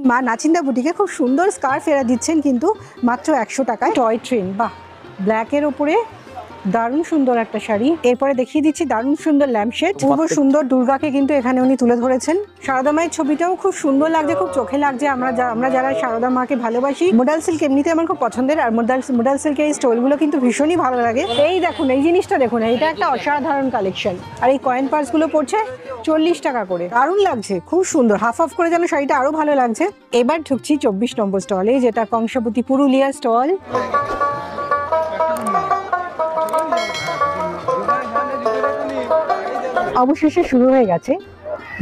মা নাচিন্দা বুটিকে খুব সুন্দর স্কার্ফ এরা দিচ্ছেন কিন্তু মাত্র 100 টাকায়। টয় ট্রেন, বাহ, ব্ল্যাকের ওপরে দারুণ সুন্দর একটা শাড়ি। এরপরে দেখিয়ে দিচ্ছি দারুণ সুন্দর ল্যাম্পশেড। খুব সুন্দর দুর্গাকে কিন্তু এখানে উনি তুলে ধরেছেন। সারদা মায়ের ছবিটাও খুব সুন্দর লাগছে, খুব চোখে লাগছে। আমরা যারা সারদা মাকে ভালোবাসি, মোডাল সিল্ক এমনিতে আমার খুব পছন্দের, আর মোডাল সিল্কের এই স্টোলগুলো কিন্তু ভীষণই ভালো লাগে। এই দেখুন, এই জিনিসটা দেখুন, এটা একটা অসাধারণ কালেকশন। আর এই কয়েন পার্সগুলো পড়ছে 40 টাকা করে। দারুণ লাগছে, খুব সুন্দর। হাফ হাফ করে যেন শাড়িটা আরো ভালো লাগছে। এবার ঢুকছি 24 নম্বর স্টলে, যেটা কংসাবতী পুরুলিয়া স্টল। অবশেষে শুরু হয়ে গেছে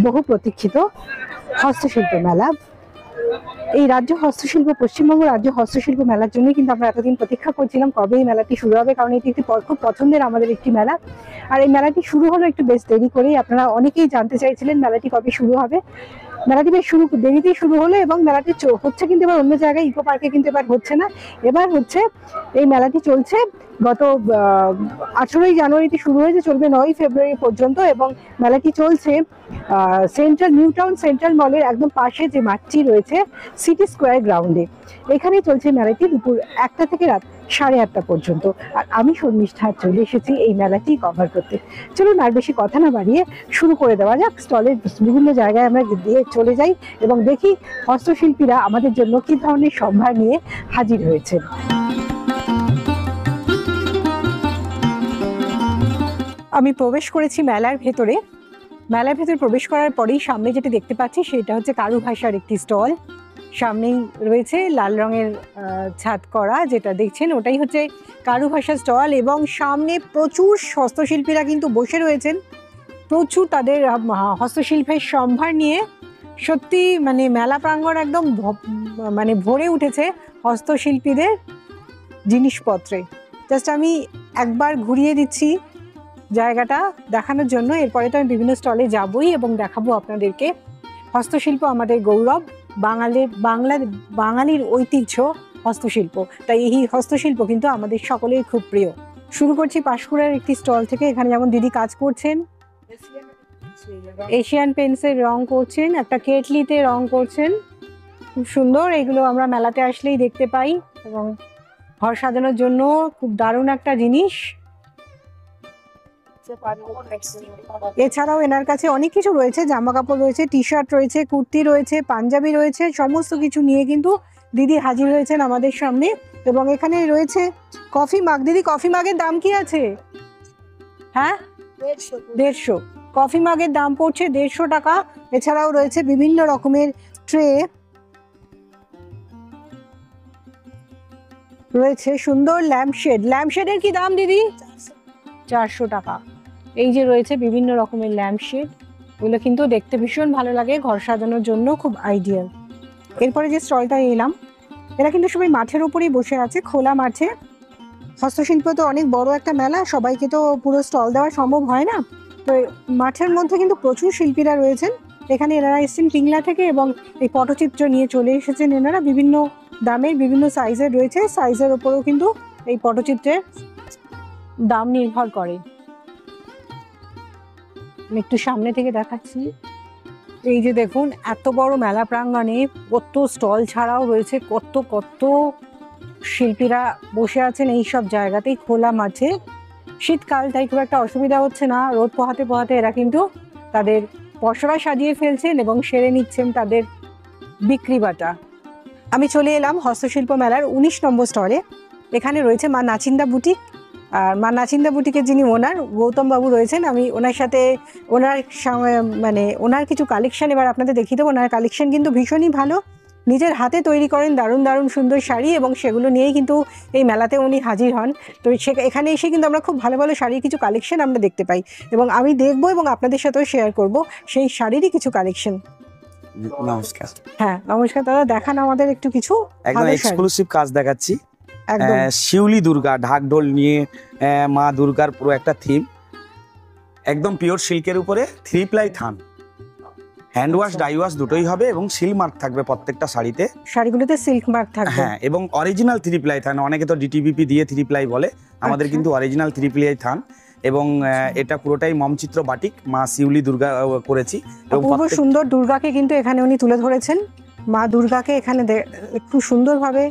বহু প্রতীক্ষিত হস্তশিল্প মেলা। এই রাজ্য হস্তশিল্প, পশ্চিমবঙ্গ রাজ্য হস্তশিল্প মেলার জন্য কিন্তু আমরা এতদিন প্রতীক্ষা করছিলাম কবে এই মেলাটি শুরু হবে, কারণ এটি একটি খুব পছন্দের আমাদের একটি মেলা। আর এই মেলাটি শুরু হলো একটু বেশ দেরি করেই। আপনারা অনেকেই জানতে চাইছিলেন মেলাটি কবে শুরু হবে। মেলাটি বেশ দেরিতেই শুরু হলো, এবং মেলাটি হচ্ছে কিন্তু এবার অন্য জায়গায়, ইকো পার্কে কিন্তু এবার হচ্ছে না, এবার হচ্ছে এই মেলাটি চলছে গত 18ই জানুয়ারিতে শুরু হয়েছে, চলবে 9ই ফেব্রুয়ারি পর্যন্ত। এবং মেলাটি চলছে সেন্ট্রাল নিউ টাউন সেন্ট্রাল মলের একদম পাশে যে মাঠটি রয়েছে সিটি স্কোয়ার গ্রাউন্ডে। এখানে চলছে মেলাটি দুপুর 1টা থেকে রাত 8:30 পর্যন্ত। আর আমি শর্মিষ্ঠা চলে এসেছি এই মেলাটি কভার করতে। চলুন আর বেশি কথা না বাড়িয়ে শুরু করে দেওয়া যাক। স্টলের বিভিন্ন জায়গায় আমরা দিয়ে চলে যাই এবং দেখি হস্তশিল্পীরা আমাদের জন্য কি ধরনের সম্ভার নিয়ে হাজির হয়েছেন। আমি প্রবেশ করেছি মেলার ভেতরে। মেলার ভেতরে প্রবেশ করার পরেই সামনে যেটা দেখতে পাচ্ছি সেটা হচ্ছে কারুভাষার একটি স্টল। সামনেই রয়েছে লাল রঙের ছাদ করা, যেটা দেখছেন ওটাই হচ্ছে কারুভাষা স্টল। এবং সামনে প্রচুর হস্তশিল্পীরা কিন্তু বসে রয়েছেন, প্রচুর তাদের হস্তশিল্পের সম্ভার নিয়ে। সত্যি মানে মেলা প্রাঙ্গণ একদম মানে ভরে উঠেছে হস্তশিল্পীদের জিনিসপত্রে। জাস্ট আমি একবার ঘুরিয়ে দিচ্ছি জায়গাটা দেখানোর জন্য, এরপরে তো আমি বিভিন্ন স্টলে যাবই এবং দেখাবো আপনাদেরকে। হস্তশিল্প আমাদের গৌরব, বাঙালির ঐতিহ্য হস্তশিল্প, তাই এই হস্তশিল্প কিন্তু আমাদের সকলের খুব প্রিয়। শুরু করছি পাঁশকুড়ার একটি স্টল থেকে। এখানে যেমন দিদি কাজ করছেন, এশিয়ান পেন্টসের রং করছেন, একটা কেটলিতে রং করছেন, খুব সুন্দর। এগুলো আমরা মেলাতে আসলেই দেখতে পাই এবং ঘর সাজানোর জন্য খুব দারুণ একটা জিনিস। এছাড়াও এনার কাছে অনেক কিছু রয়েছে, জামা কাপড় রয়েছে, টি শার্ট রয়েছে, কুর্তি রয়েছে, পাঞ্জাবি রয়েছে, সমস্ত কিছু নিয়ে কিন্তু দিদি হাজির হয়েছেন আমাদের সামনে। এবং এখানে রয়েছে কফি মাগ। দিদি, কফি মাগের দাম কি আছে? হ্যাঁ, 150। কফি মাগের দাম পড়ছে 150 টাকা। এছাড়াও রয়েছে বিভিন্ন রকমের ট্রে, রয়েছে সুন্দর ল্যাম্পশেড। ল্যাম্পশেডের কি দাম দিদি? 400 টাকা। এই যে রয়েছে বিভিন্ন রকমের ল্যাম্পশেড, এগুলো কিন্তু দেখতে ভীষণ ভালো লাগে, ঘর সাজানোর জন্য খুব আইডিয়াল। এরপরে যে স্টলটা এলাম, এরা কিন্তু সবাই মাঠের উপরেই বসে আছে, খোলা মাঠে। হস্তশিল্প তো অনেক বড় একটা মেলা, সবাইকে তো পুরো স্টল দেওয়া সম্ভব হয় না, তো মাঠের মধ্যে কিন্তু প্রচুর শিল্পীরা রয়েছেন। এখানে এনারা এসেছেন পিংলা থেকে এবং এই পটচিত্র নিয়ে চলে এসেছেন এনারা। বিভিন্ন দামের, বিভিন্ন সাইজের রয়েছে, সাইজের ওপরেও কিন্তু এই পটচিত্রের দাম নির্ভর করে। আমি একটু সামনে থেকে দেখাচ্ছি। এই যে দেখুন, এত বড় মেলা প্রাঙ্গণে কত স্টল ছাড়াও রয়েছে কত কত শিল্পীরা বসে আছেন এই সব জায়গাতেই, খোলা মাঠে। শীতকাল, তাই খুব একটা অসুবিধা হচ্ছে না। রোদ পোহাতে পোহাতে এরা কিন্তু তাদের পসরা সাজিয়ে ফেলছেন এবং সেরে নিচ্ছেন তাদের বিক্রি বাটা। আমি চলে এলাম হস্তশিল্প মেলার 19 নম্বর স্টলে। এখানে রয়েছে মা নাচিন্দা বুটিক। আর মা নাচিন্দা বুটিকের যিনি ওনার, গৌতম বাবু রয়েছেন। আমি ওনার সাথে ওনার কিছু কালেকশন এবার আপনাদের দেখিয়ে দেবো। ওনার কালেকশন কিন্তু ভীষণই ভালো, নিজের হাতে তৈরি করেন দারুণ দারুণ সুন্দর শাড়ি, এবং সেগুলো নিয়েই কিন্তু এই মেলাতে উনি হাজির হন। তো এখানে এসে কিন্তু আমরা খুব ভালো ভালো শাড়ির কিছু কালেকশন আমরা দেখতে পাই, এবং আমি দেখবো এবং আপনাদের সাথেও শেয়ার করব সেই শাড়িরই কিছু কালেকশন। নমস্কার। হ্যাঁ নমস্কার দাদা, দেখান আমাদের একটু কিছু। একদম এক্সক্লুসিভ কাজ দেখাচ্ছি। শিউলি দুর্গা, ঢাক ঢোল নিয়ে মা দুর্গার পুরো একটা থিম, একদম পিওর সিল্কের উপরে 3 প্লাই থান, হ্যান্ড ওয়াশ ডাই ওয়াশ দুটোই হবে এবং সিল মার্ক থাকবে প্রত্যেকটা শাড়িতে। শাড়িগুলোতে সিল্ক মার্ক থাকবে, হ্যাঁ, এবং অরিজিনাল 3 প্লাই থান। অনেকে তো ডিটিবিপি দিয়ে 3 প্লাই বলে, আমাদের কিন্তু অরিজিনাল 3 প্লাই থান। এবং এটা পুরোটাই মমচিত্র বাটিক, মা শিউলি দুর্গা করেছি। এবং খুব সুন্দর দুর্গাকে কিন্তু এখানে উনি তুলে ধরেছেন। মা দুর্গাকে এখানে খুব সুন্দরভাবে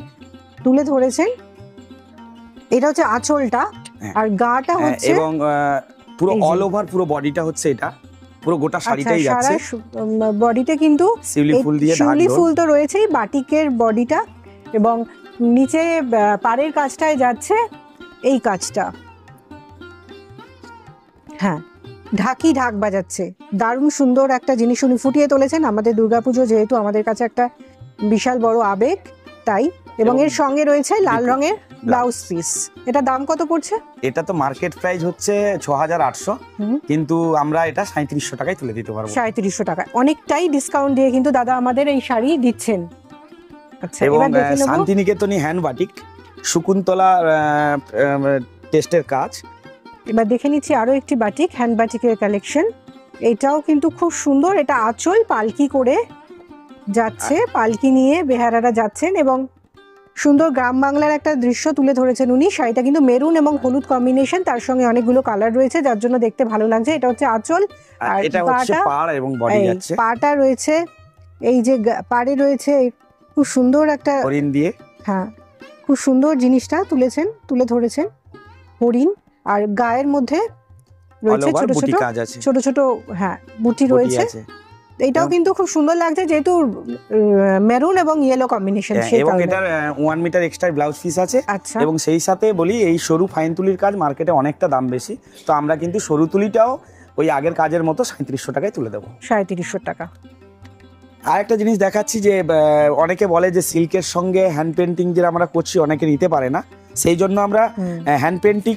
তুলে ধরেছেন। এটা হচ্ছে আঁচলটা, আর গাটা হচ্ছে এবং পুরো অল ওভার পুরো বডিটা হচ্ছে এটা, পুরো গোটা শাড়িটাই যাচ্ছে। বডিতে কিন্তু শিউলি ফুল দিয়ে শিউলি ফুল তো রয়েছেই, বাটিকের বডিটা, এবং নিচে পাড়ের কাজটায় যাচ্ছে এই কাজটা। হ্যাঁ, ঢাক বাজাচ্ছে, দারুণ সুন্দর একটা জিনিস উনি ফুটিয়ে তুলেছেন। আমাদের দুর্গাপুজো যেহেতু আমাদের কাছে একটা বিশাল বড় আবেগ, তাই। এবং এর সঙ্গে রয়েছে লাল রঙের ব্লাউজ পিস। এটা দাম কত পড়ছে? এটা তো মার্কেট প্রাইস হচ্ছে ৬৮০০, কিন্তু আমরা এটা ৩৭০০ টাকায় তুলে দিতে পারবো। ৩৭০০ টাকা, অনেকটাই ডিসকাউন্ট দিয়ে কিন্তু দাদা আমাদের এই শাড়ি দিচ্ছেন। আচ্ছা, এবং এবার দেখে নেব শান্তিনিকেতনী হ্যান্ড বাটিক, শকুন্তলা টেস্টের কাজ। এবার দেখে নিচ্ছি আরো একটি বাটিক, হ্যান্ড বাটিকের কালেকশন। এটাও কিন্তু খুব সুন্দর। এটা আঁচল পালকি করে যাচ্ছে, পালকি নিয়ে বেহারারা যাচ্ছেন, এবং সুন্দর গ্রাম বাংলার একটা দৃশ্য তুলে ধরেছেন উনি। শাড়িটা কিন্তু মেরুন এবং হলুদ কম্বিনেশন, তার সঙ্গে অনেকগুলো কালার রয়েছে, যার জন্য দেখতে ভালো লাগছে। এটা হচ্ছে আঁচল, আর এটা হচ্ছে পাড় এবং বডি যাচ্ছে। পাটা রয়েছে, এই যে পাড়ে রয়েছে খুব সুন্দর একটা হরিণ দিয়ে। হ্যাঁ, খুব সুন্দর জিনিসটা তুলে ধরেছেন হরিণ, আর গায়ের মধ্যে রয়েছে ছোট ছোট হ্যাঁ বুটি রয়েছে। এটাও কিন্তু খুব সুন্দর লাগছে, যেহেতু মেরুন এবং ইয়েলো কম্বিনেশন। এবং এটার 1 মিটার এক্সট্রা ব্লাউজ পিস আছে। আচ্ছা, এবং সেই সাথে বলি, এই সরু ফাইন তুলির কাজ মার্কেটে অনেকটা দাম বেশি, তো আমরা কিন্তু সরু তুলিটাও ওই আগের কাজের মতো ৩৭০০ টাকায় তুলে দেবো। ৩৭০০ টাকা। আর একটা জিনিস দেখাচ্ছি, যে অনেকে বলে যে সিল্কের সঙ্গে হ্যান্ড পেন্টিং যেটা আমরা করছি অনেকে নিতে পারে না, সেই জন্য আমরা হ্যান্ড পেন্টিং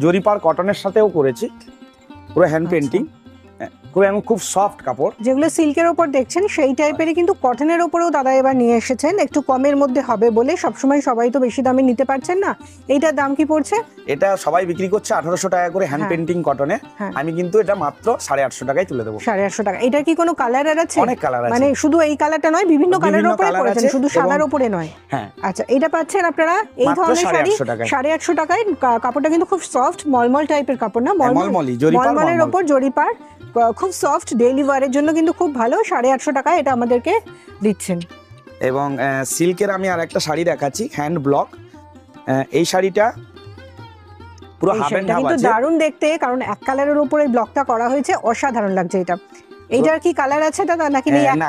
জরিপার কটনের সাথেও করেছি, পুরো হ্যান্ড পেন্টিং, এবং খুব সফট কাপড়। যেগুলো সিল্কের ওপর দেখছেন সেই টাইপেরই কিন্তু কটনের ওপরেও দাদা এবার নিয়ে এসেছেন, একটু কমের মধ্যে হবে বলে। সবসময় সবাই তো বেশি দামে নিতে পারছেন না। এইটার দাম কি পড়ছে? এটা সবাই বিক্রি করছে ১৮০০ টাকা করে হ্যান্ড পেন্টিং কটনে, আমি কিন্তু এটা মাত্র ৮৫০ টাকায় তুলে দেবো। ৮৫০ টাকা। এটার কি কোনো কালার আছে? অনেক কালার আছে, মানে শুধু এই কালারটা নয়, বিভিন্ন কালারের উপরে করেছেন, শুধু সাদার উপরে নয়। হ্যাঁ, আচ্ছা, এটা পাচ্ছেন আপনারা এই ধরনের শাড়ি ৮৫০ টাকায়। কাপড়টা কিন্তু খুব সফট, মলমল টাইপের কাপড় না, মলমলের ওপর জরিপার, খুব সফট, ডেইলি ওয়ারের জন্য কিন্তু খুব ভালো। ৮৫০ টাকায় এটা আমাদেরকে দিচ্ছেন। এবং সিল্কের আমি আর একটা শাড়ি দেখাচ্ছি, হ্যান্ড ব্লক। এই শাড়িটা পুরো হাফ এন্ড হাফ আছে, দারুণ দেখতে, কারণ এক কালারের উপরে ব্লকটা করা হয়েছে, অসাধারণ লাগছে এটা। এইটার কি কালার আছে দাদা, নাকি না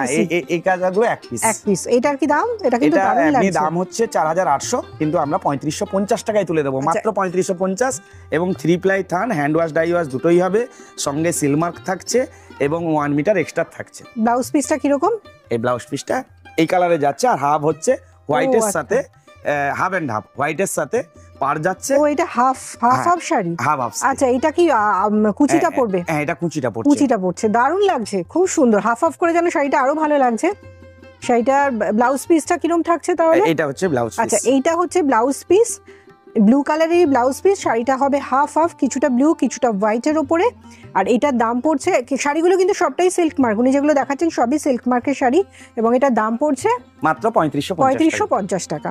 এই কাজগুলো এক পিস? এটার কি দাম? এটা কিন্তু দারুণ লাগছে। দাম হচ্ছে ৪৮০০, কিন্তু আমরা ৩৫৫০ টাকায় তুলে দেবো, মাত্র ৩৫৫০। এবং 3 প্লাই থান, হ্যান্ড ওয়াশ ডাই ওয়াশ দুটোই হবে, সঙ্গে সিলমার্ক থাকছে এবং 1 মিটার এক্সট্রা থাকছে। ব্লাউজ পিসটা কিরকম? এই ব্লাউজ পিসটা এই কালারে যাচ্ছে, আর হাফ হচ্ছে হোয়াইটের সাথে, হাফ এন্ড হাফ, হোয়াইটের সাথে পার যাচ্ছে। ও, এটা হাফ শাড়ি? হাফ। আচ্ছা, এটা কি কুচিটা পড়বে? হ্যাঁ, এটা কুচিটা পড়ছে, দারুণ লাগছে, খুব সুন্দর। হাফ করে যেন শাড়িটা আরো ভালো লাগছে। শাড়িটার ব্লাউজ পিসটা কিরকম থাকছে তাহলে? এটা হচ্ছে ব্লাউজ পিস। আচ্ছা, এইটা হচ্ছে ব্লাউজ পিস, ব্লু কালারের ব্লাউজ পিস। শাড়িটা হবে হাফ, কিছুটা ব্লু কিছুটা হোয়াইটের ওপরে। আর এটার দাম পড়ছে, শাড়িগুলো কিন্তু সবটাই সিল্ক মার্ক, উনি যেগুলো দেখাচ্ছেন সবই সিল্ক মার্কের শাড়ি, এবং এটার দাম পড়ছে মাত্র ৩৫৫০ টাকা।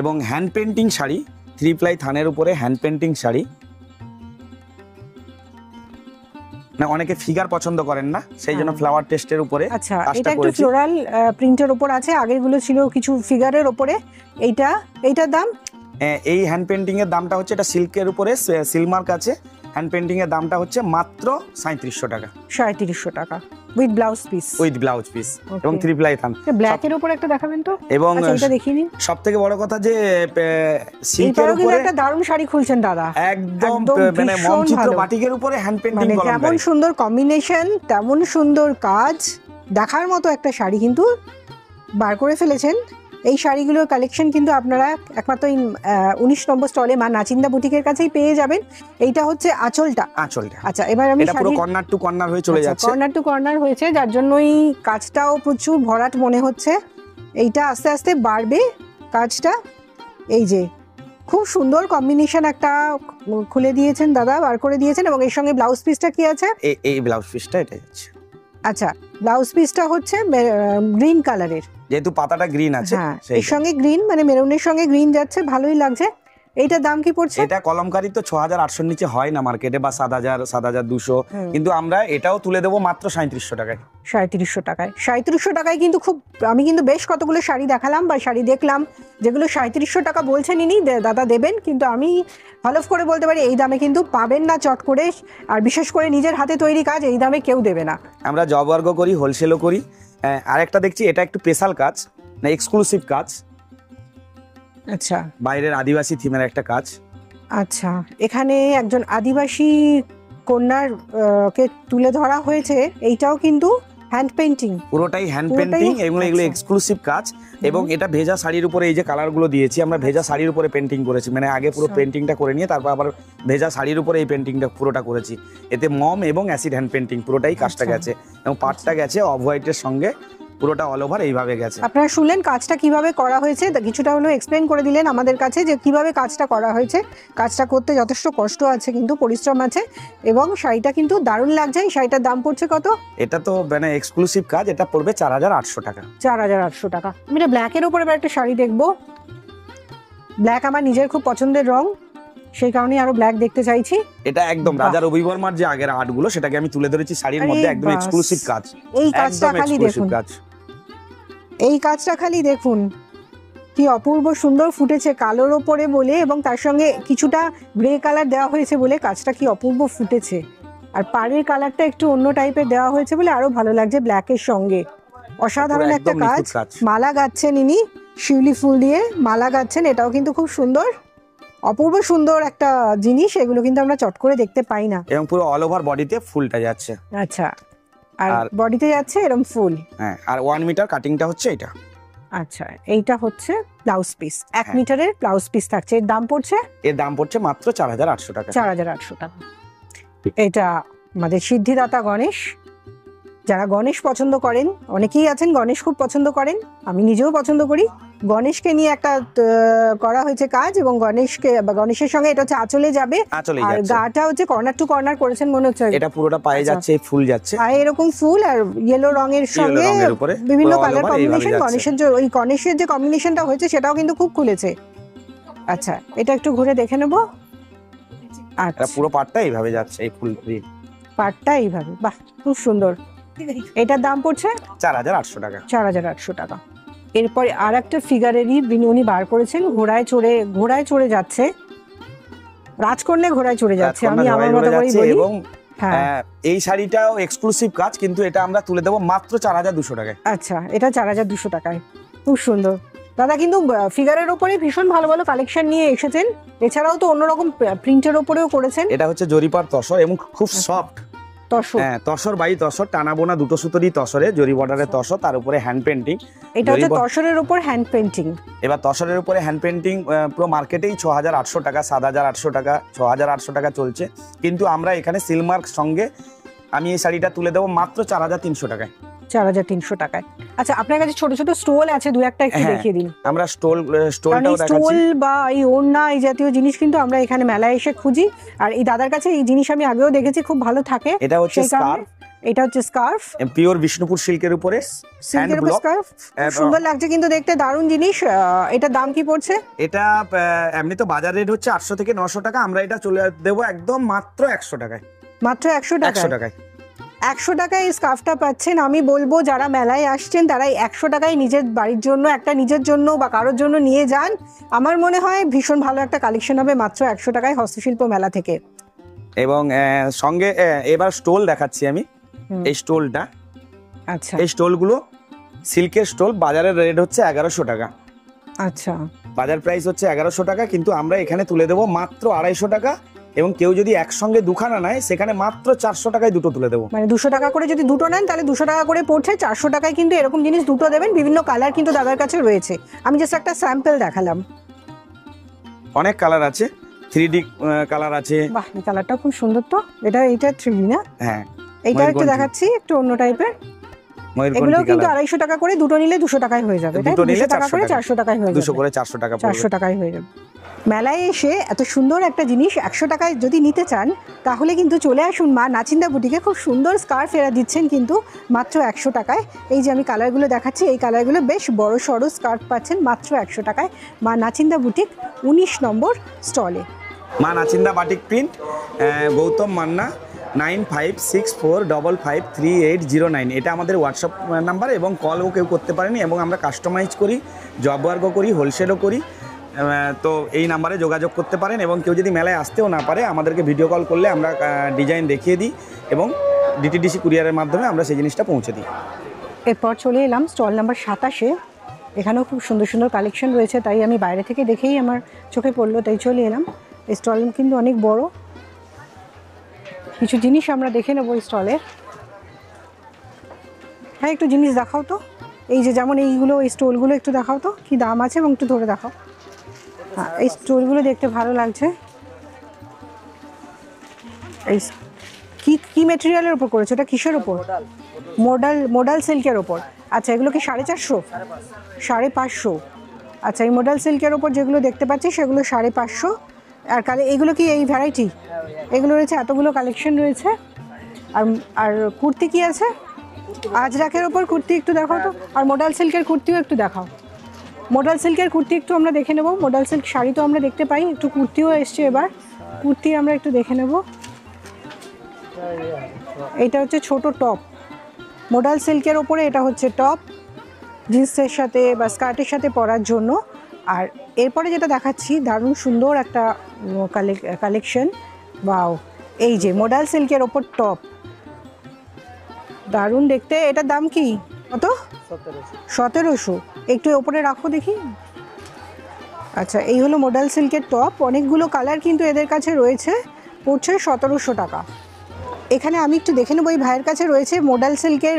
এবং হ্যান্ড পেন্টিং শাড়ি, 3 প্লাই থানের উপরে হ্যান্ড পেন্টিং শাড়ি। না, অনেকে ফিগার পছন্দ করেন না, সেই জন্য ফ্লাওয়ার টেস্টের উপরে। আচ্ছা, এটা একটু ফ্লোরাল প্রিন্টের উপর আছে, আগেরগুলো ছিল কিছু ফিগারের উপরে। এইটার দাম? এই হ্যান্ড পেন্টিং এর দামটা হচ্ছে, এটা সিল্কের উপরে সিলমার্ক আছে, হ্যান্ড পেন্টিং এর দামটা হচ্ছে মাত্র ৩৭০০ টাকা। ৩৭০০ টাকা উইথ ব্লাউজ পিস। এবং 3 প্লাই থান। ব্ল্যাক এর উপর একটা দেখাবেন তো? এবং এটা দেখিয়ে নিন। সবথেকে বড় কথা যে সিল্কের উপরে একটা দারুণ শাড়ি খুলছেন দাদা, একদম মানে মনচিত্র বাটিকের উপরে হ্যান্ড পেন্টিং করা, যেমন সুন্দর কম্বিনেশন তেমন সুন্দর কাজ, দেখার মতো একটা শাড়ি কিন্তু বার করে ফেলেছেন। এই শাড়িগুলোর কালেকশন কিন্তু আপনারা একমাত্র 19 নম্বর স্টলে মা নাচিন্দা বুটিকের কাছেই পেয়ে যাবেন। এইটা হচ্ছে আঁচলটা। আচ্ছা, এবার আমি পুরো কর্নার টু কর্নার হয়ে চলে যাচ্ছে, কর্নার টু কর্নার হয়েছে, যার জন্যই কাজটাও প্রচুর ভরাট মনে হচ্ছে। এইটা আস্তে আস্তে বাড়বে কাজটা। এই যে খুব সুন্দর কম্বিনেশন একটা খুলে দিয়েছেন দাদা, বার করে দিয়েছেন। এবং এর সঙ্গে ব্লাউজ পিসটা কি আছে? এই ব্লাউজ পিসটা এটা আছে। আচ্ছা, ব্লাউজ পিসটা হচ্ছে গ্রিন কালারের, যেহেতু পাতাটা গ্রিন আছে, এর সঙ্গে গ্রিন, মানে মেরুনের সঙ্গে গ্রিন যাচ্ছে, ভালোই লাগছে। এইটার দাম কি পড়ছে? এটা কলমকারি তো 6,800 নিচে হয় না মার্কেটে, বা 7,000 7,200, কিন্তু আমরা এটাও তুলে দেবো মাত্র 3700 টাকায়। 3700 টাকায়। 3700 টাকায় কিন্তু খুব, আমি কিন্তু বেশ কতগুলো শাড়ি দেখালাম বা শাড়ি দেখলাম যেগুলো 3700 টাকা বলছেন ইনি দাদা দেবেন, কিন্তু আমি হলফ করে বলতে পারি এই দামে কিন্তু পাবেন না চট করে, আর বিশেষ করে নিজের হাতে তৈরি কাজ এই দামে কেউ দেবে না। আমরা জব ওয়ার্ক করি, হোলসেলও করি। আরেকটা দেখছি এটা একটু স্পেশাল কাজ, না এক্সক্লুসিভ কাজ, আচ্ছা বাইরের আদিবাসী থিমের একটা কাজ। আচ্ছা, এখানে একজন আদিবাসী কন্যার কে তুলে ধরা হয়েছে, এইটাও কিন্তু হ্যান্ড পেইন্টিং, পুরোটাই হ্যান্ড পেইন্টিং, এগুলো আচ্ছা। এক্সক্লুসিভ কাজ। এবং এটা ভেজা শাড়ির উপরে এই যে কালারগুলো দিয়েছি আমরা ভেজা শাড়ির উপরে পেন্টিং করেছি, মানে আগে পুরো আচ্ছা। পেন্টিংটা করে নিয়ে তারপর আবার ভেজা শাড়ির উপরে এই পেন্টিংটা পুরোটা করেছি। এতে মম এবং অ্যাসিড হ্যান্ড পেন্টিং পুরোটাই কাজটা আচ্ছা। গেছে, এবং পাটটা গেছে অফ হোয়াইটের সঙ্গে, পুরোটা অল ওভার এইভাবে গেছে। আপনারা শুনলেন কাজটা কিভাবে করা হয়েছে, তা কিছুটা হলো এক্সপ্লেন করে দিলেন আমাদের কাছে যে কিভাবে কাজটা করা হয়েছে। কাজটা করতে যথেষ্ট কষ্ট আছে, কিন্তু পরিশ্রম আছে, এবং শাড়িটা কিন্তু দারুণ লাগছে। এই শাড়িটার দাম পড়ছে কত? এটা তো মানে এক্সক্লুসিভ কাজ, এটা পড়বে 4,800 টাকা। 4,800 টাকা। আমি এটা ব্ল্যাকের ওপরে এবার একটা শাড়ি দেখবো। ব্ল্যাক আমার নিজের খুব পছন্দের রং, সেই কারণে আরো ব্ল্যাক দেখতে চাইছি। এটা একদম বাহ। রাজা রবি বর্মার যে আগের আর্টগুলো সেটাকে আমি তুলে ধরেছি শাড়ির আরে মধ্যে, একদম বাস। এক্সক্লুসিভ কাজ। এই কাজটা একদম খালি এক্সক্লুসিভ দেখুন, কাজ। এই কাজটা খালি দেখুন কি অপূর্ব সুন্দর ফুটেছে কালোর ওপরে বলে, এবং তার সঙ্গে কিছুটা গ্রে কালার দেওয়া হয়েছে বলে কাজটা কি অপূর্ব ফুটেছে। আর পাড়ের কালারটা একটু অন্য টাইপের দেওয়া হয়েছে বলে আরো ভালো লাগছে ব্ল্যাকের সঙ্গে। অসাধারণ পুরো একটা একদম কাজ। নিখুঁত কাজ। মালা গাচ্ছেন ইনি, শিউলি ফুল দিয়ে মালা গাচ্ছেন, এটাও কিন্তু খুব সুন্দর, অপূর্ব সুন্দর একটা জিনিস। এগুলো কিন্তু আমরা চট করে দেখতে পাই না। এবং পুরো অল ওভার বডিতে ফুলটা যাচ্ছে। আচ্ছা, আর আর- বডিতে যাচ্ছে এরকম ফুল। হ্যাঁ, আর 1 মিটার কাটিংটা হচ্ছে এটা। আচ্ছা, এইটা হচ্ছে ব্লাউজ পিস, 1 হ্যাঁ। মিটারের ব্লাউজ পিস থাকছে। এর দাম পড়ছে এর দাম পড়ছে মাত্র 4,800 টাকা। 4,800 টাকা। এটা আমাদের সিদ্ধিদাতা গণেশ। যারা গণেশ পছন্দ করেন, অনেকেই আছেন গণেশ খুব পছন্দ করেন, আমি নিজেও পছন্দ করি। গণেশকে নিয়ে একটা করা হয়েছে কাজ, এবং গণেশকে বা গণেশের সঙ্গে এটা হচ্ছে আঁচলে যাবে, আঁচলেই আর যাচ্ছে। গাটা হচ্ছে কর্নার টু কর্নার করেছেন মনে হচ্ছে। এটা পুরোটা পায়ে আচ্ছা। যাচ্ছে, এই ফুল যাচ্ছে আর এরকম ফুল আর ইয়েলো রঙের সঙ্গে রঙের উপরে বিভিন্ন পুরো all কালার over এইভাবে কম্বিনেশন। যাচ্ছে। গণেশের যে ওই গণেশের যে কম্বিনেশনটা হয়েছে সেটাও কিন্তু খুব খুলেছে। আচ্ছা, এটা একটু ঘুরে দেখে নেব। এটা আচ্ছা, পুরো পাটটা এইভাবে যাচ্ছে এই ফুল দিয়ে। পাটটা এইভাবে, বাহ খুব সুন্দর। এটার দাম পড়ছে 4,800 টাকা। 4,800 টাকা। এরপরে আর একটা ফিগারেরই উনি বার করেছেন, ঘোড়ায় চড়ে যাচ্ছে, রাজকন্যা ঘোড়ায় চড়ে যাচ্ছে, আমি রাজকন্যা আমার ঘোড়ায় মতো চড়ে করেই যাচ্ছে, বলি। এবং হ্যাঁ, এই শাড়িটাও এক্সক্লুসিভ কাজ, কিন্তু এটা আমরা তুলে দেবো মাত্র 4,200 টাকায়। আচ্ছা, এটা 4,200 টাকায়, খুব সুন্দর। দাদা কিন্তু ফিগারের ওপরে ভীষণ ভালো ভালো কালেকশন নিয়ে এসেছেন, এছাড়াও তো অন্যরকম প্রিন্টের ওপরেও করেছেন। এটা হচ্ছে জরিপার তসর, এবং খুব সফট। তসর, হ্যাঁ, তসর বাই তসর, টানা বোনা দুটো সুতোরই তসরে, জরি বর্ডারের তসর, তার উপরে হ্যান্ড পেন্টিং। এটা হচ্ছে তসরের ওপর হ্যান্ড পেইন্টিং। এবার তসরের উপরে হ্যান্ড পেন্টিং পুরো মার্কেটেই 6,800 টাকা, 7,800 টাকা, 6,800 টাকা চলছে, কিন্তু আমরা এখানে সিলমার্ক সঙ্গে আমি এই শাড়িটা তুলে দেবো মাত্র 4,300 টাকায়। 4,300 টাকায়। আচ্ছা, আপনার কাছে ছোট ছোট স্টোল আছে, দু একটা একটু হ্যাঁ, দেখিয়ে দিন। আমরা কারণ স্টোলটাও এই দেখাচ্ছি। স্টোল বা এই ওড়না এই জাতীয় জিনিস কিন্তু আমরা এখানে মেলায় এসে খুঁজি, আর এই দাদার কাছে এই জিনিস আমি আগেও দেখেছি খুব ভালো থাকে। এটা হচ্ছে সেই কারণে স্কার্ফ, এটা হচ্ছে স্কার্ফ, পিওর বিষ্ণুপুর সিল্কের উপরে হ্যান্ড সিল্কের উপর ব্লক। স্কার্ফ, সুন্দর লাগছে কিন্তু দেখতে, দারুণ জিনিস। এটার দাম কি পড়ছে? এটা এমনি তো বাজার রেট হচ্ছে 800 থেকে 900 টাকা, আমরা এটা চলে দেবো একদম মাত্র 100 টাকায়। মাত্র 100 টাকা। 100 টাকায় 100 টাকায় এই স্কার্ফটা পাচ্ছেন। আমি বলবো যারা মেলায় আসছেন তারা 100 টাকায় নিজের বাড়ির জন্য একটা, নিজের জন্য বা কারোর জন্য নিয়ে যান। আমার মনে হয় ভীষণ ভালো একটা কালেকশন হবে মাত্র 100 টাকায় হস্তশিল্প মেলা থেকে। এবং সঙ্গে এবার স্টোল দেখাচ্ছি আমি। এই স্টোলটা, আচ্ছা এই স্টোলগুলো সিল্কের স্টোল, বাজারের রেট হচ্ছে 1100 টাকা, আচ্ছা, বাজার প্রাইস হচ্ছে 1100 টাকা, কিন্তু আমরা এখানে তুলে দেবো মাত্র 250 টাকা। এবং কেউ যদি একসঙ্গে দুখানা নেয় সেখানে মাত্র 400 টাকায় দুটো তুলে দেবো। মানে 200 টাকা করে যদি দুটো নেন তাহলে 200 টাকা করে পড়ছে, 400 টাকায় কিন্তু এরকম জিনিস দুটো দেবেন। বিভিন্ন কালার কিন্তু দাদার কাছে রয়েছে, আমি জাস্ট একটা স্যাম্পল দেখালাম। অনেক কালার আছে, 3D কালার আছে। বাহ, এই কালারটা খুব সুন্দর তো। এটা 3D না? হ্যাঁ, এইটা একটু ময়ূরকণ্ঠী। দেখাচ্ছি, একটু অন্য টাইপের। ময়ূরকণ্ঠী এগুলো কিন্তু কালার। 250 টাকা করে, দুটো নিলে 200 টাকায় হয়ে যাবে, তাই দুটো নিলে 200 টাকা 400 করে টাকা। 400 টাকায় হয়ে 200 যাবে, করে 400 টাকা পড়বে। 400 টাকায় হয়ে যাবে। মেলায় এসে এত সুন্দর একটা জিনিস 100 টাকায় যদি নিতে চান তাহলে কিন্তু চলে আসুন মা নাচিন্দা বুটিকে। খুব সুন্দর স্কার্ফ এরা দিচ্ছেন কিন্তু মাত্র 100 টাকায়। এই যে আমি কালারগুলো দেখাচ্ছি, এই কালারগুলো বেশ বড় সড়ো স্কার্ফ পাচ্ছেন মাত্র 100 টাকায় মা নাচিন্দা বুটিক 19 নম্বর স্টলে। মা নাচিন্দা বাটিক প্রিন্ট, গৌতম মান্না, 9564553809, এটা আমাদের হোয়াটসঅ্যাপ নাম্বার এবং কলও কেউ করতে পারেনি এবং আমরা কাস্টমাইজ করি, জব ওয়ার্কও করি, হোলসেলও করি। তো এই নাম্বারে যোগাযোগ করতে পারেন এবং কেউ যদি মেলায় আসতেও না পারে আমাদেরকে ভিডিও কল করলে আমরা ডিজাইন দেখিয়ে দিই এবং ডিটিডিসি কুরিয়ারের মাধ্যমে আমরা সেই জিনিসটা পৌঁছে দিই। এরপর চলে এলাম স্টল নাম্বার 27-এ। এখানেও খুব সুন্দর সুন্দর কালেকশন রয়েছে, তাই আমি বাইরে থেকে দেখেই আমার চোখে পড়লো, তাই চলে এলাম। এই স্টল কিন্তু অনেক বড়, কিছু জিনিস আমরা দেখে নেবো এই স্টলের। হ্যাঁ একটু জিনিস দেখাও তো, এই যে যেমন এইগুলো, এই স্টলগুলো একটু দেখাও তো কি দাম আছে এবং একটু ধরে দেখাও। হ্যাঁ এই স্টলগুলো দেখতে ভালো লাগছে। এই কি মেটেরিয়ালের উপর করেছে, এটা কিসের উপর? মোডাল সিল্কের ওপর। আচ্ছা এগুলো কি 550? 550। আচ্ছা এই মোডাল সিল্কের ওপর যেগুলো দেখতে পাচ্ছি সেগুলো 550। আর এগুলো কি এই ভ্যারাইটি? এগুলো রয়েছে, এতগুলো কালেকশন রয়েছে। আর কুর্তি কি আছে? আজরাকের ওপর কুর্তি একটু দেখাও তো, আর মোডাল সিল্কের কুর্তিও একটু দেখাও। মোডাল সিল্কের কুর্তি একটু আমরা দেখে নেব। মোডাল সিল্ক শাড়ি তো আমরা দেখতে পাই, একটু কুর্তিও এসছে এবার, কুর্তি আমরা একটু দেখে নেব। এটা হচ্ছে ছোট টপ, মোডাল সিল্কের ওপরে এটা হচ্ছে টপ, জিন্সের সাথে বা স্কার্টের সাথে পরার জন্য। আর এরপরে যেটা দেখাচ্ছি দারুণ সুন্দর একটা কালেকশন, বাও, এই যে মোডাল সিল্কের ওপর টপ, দারুণ দেখতে। এটার দাম কি কত? 1700। একটু ওপরে রাখো দেখি। আচ্ছা এই হলো মোডাল সিল্কের টপ, অনেকগুলো কালার কিন্তু এদের কাছে রয়েছে, পড়ছে 1700 টাকা। এখানে আমি একটু দেখে নেবো, এই ভাইয়ের কাছে রয়েছে মোডাল সিল্কের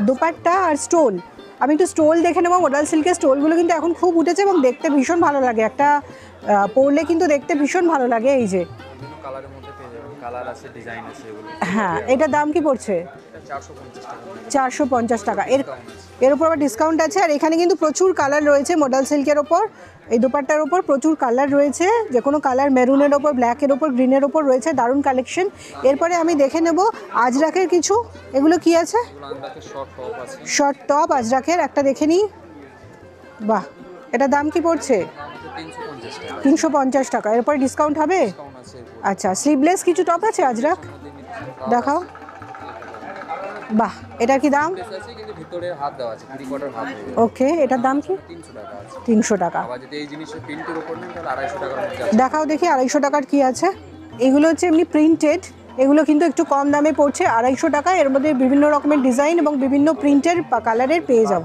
দুপাট্টা আর স্টোল। আমি একটু স্টোল দেখে নেবো। মোডাল সিল্কের স্টোলগুলো কিন্তু এখন খুব উঠেছে এবং দেখতে ভীষণ ভালো লাগে, একটা পরলে কিন্তু দেখতে ভীষণ ভালো লাগে। এই যে হ্যাঁ এটার দাম কি পড়ছে? 450 টাকা। এর উপর আবার ডিসকাউন্ট আছে। আর এখানে কিন্তু প্রচুর কালার রয়েছে মোডাল সিল্কের ওপর, এই দুপাট্টার ওপর প্রচুর কালার রয়েছে, যে কোনো কালার, মেরুনের ওপর, ব্ল্যাকের ওপর, গ্রিনের ওপর রয়েছে, দারুণ কালেকশন। এরপরে আমি দেখে নেব আজরাকের কিছু, এগুলো কি আছে? শর্ট টপ আজরাকের একটা দেখে নিই। বাহ, এটার দাম কি পড়ছে? 350 টাকা। এরপরে ডিসকাউন্ট হবে? আচ্ছা স্লিভলেস কিছু টপ আছে আজরাক, দেখাও। বাহ, এটার কি দাম? ওকে, এটার দাম কি? 300 টাকা। দেখাও দেখি 250 টাকার কি আছে। এগুলো হচ্ছে এমনি প্রিন্টেড, এগুলো কিন্তু একটু কম দামে পড়ছে 250 টাকা। এর মধ্যে বিভিন্ন রকমের ডিজাইন এবং বিভিন্ন প্রিন্টের বা কালারের পেয়ে যাব।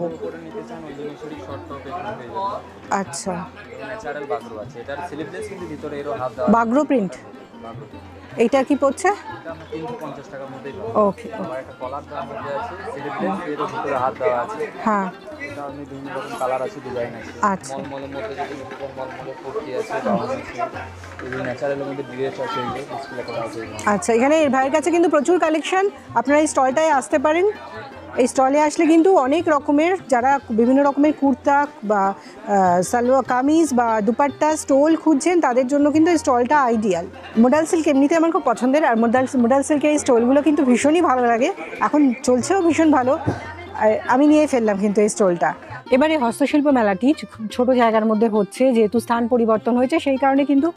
আচ্ছা বাগরো প্রিন্ট, এইটা কি পড়ছে? ওকে হ্যাঁ আচ্ছা আচ্ছা। এখানে এর ভাইয়ের কাছে কিন্তু প্রচুর কালেকশন, আপনারা এই স্টলটায় আসতে পারেন। এই স্টলে আসলে কিন্তু অনেক রকমের, যারা বিভিন্ন রকমের কুর্তা বা সালোয়ার কামিজ বা দুপাট্টা স্টোল খুঁজছেন তাদের জন্য কিন্তু এই স্টলটা আইডিয়াল। মোডাল সিল্ক এমনিতে আমার খুব পছন্দের, আর মোডাল সিল্কের এই স্টলগুলো কিন্তু ভীষণই ভালো লাগে, এখন চলছেও ভীষণ ভালো। আমি নিয়ে ফেললাম কিন্তু এই স্টলটা। এবারে হস্তশিল্প মেলাটি ছোট জায়গার মধ্যে হচ্ছে, যেহেতু স্থান পরিবর্তন হয়েছে সেই কারণে কিন্তু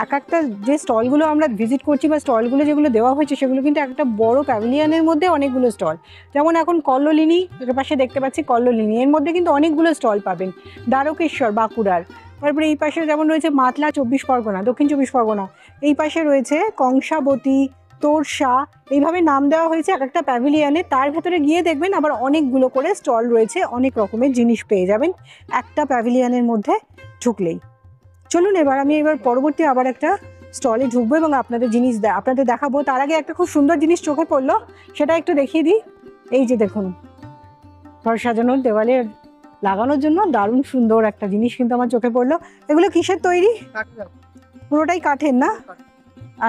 এক একটা যে স্টলগুলো আমরা ভিজিট করছি বা স্টলগুলো যেগুলো দেওয়া হয়েছে সেগুলো কিন্তু একটা বড় প্যাভিলিয়নের মধ্যে অনেকগুলো স্টল। যেমন এখন কল্লোলিনী, এর পাশে দেখতে পাচ্ছি কল্লোলিনী, এর মধ্যে কিন্তু অনেকগুলো স্টল পাবেন। দ্বারকেশ্বর বাঁকুড়ার, তারপরে এই পাশে যেমন রয়েছে মাতলা 24 পরগনা, দক্ষিণ 24 পরগনা, এই পাশে রয়েছে কংসাবতী, তোরসা, এইভাবে নাম দেওয়া হয়েছে এক একটা প্যাভিলিয়নে। তার ভেতরে গিয়ে দেখবেন আবার অনেকগুলো করে স্টল রয়েছে, অনেক রকমের জিনিস পেয়ে যাবেন একটা প্যাভিলিয়নের মধ্যে ঢুকলেই। চলুন আমি পরবর্তী আবার একটা স্টলে ঢুকবো এবং আপনাদের জিনিস আপনাদের দেখাবো। তার আগে একটা খুব সুন্দর জিনিস চোখে পড়লো, সেটা একটু দেখিয়ে দিই। এই যে দেখুন, ঘর সাজানোর দেওয়ালে লাগানোর জন্য দারুণ সুন্দর একটা জিনিস কিন্তু আমার চোখে পড়লো। এগুলো কিসের তৈরি? পুরোটাই কাঠের না?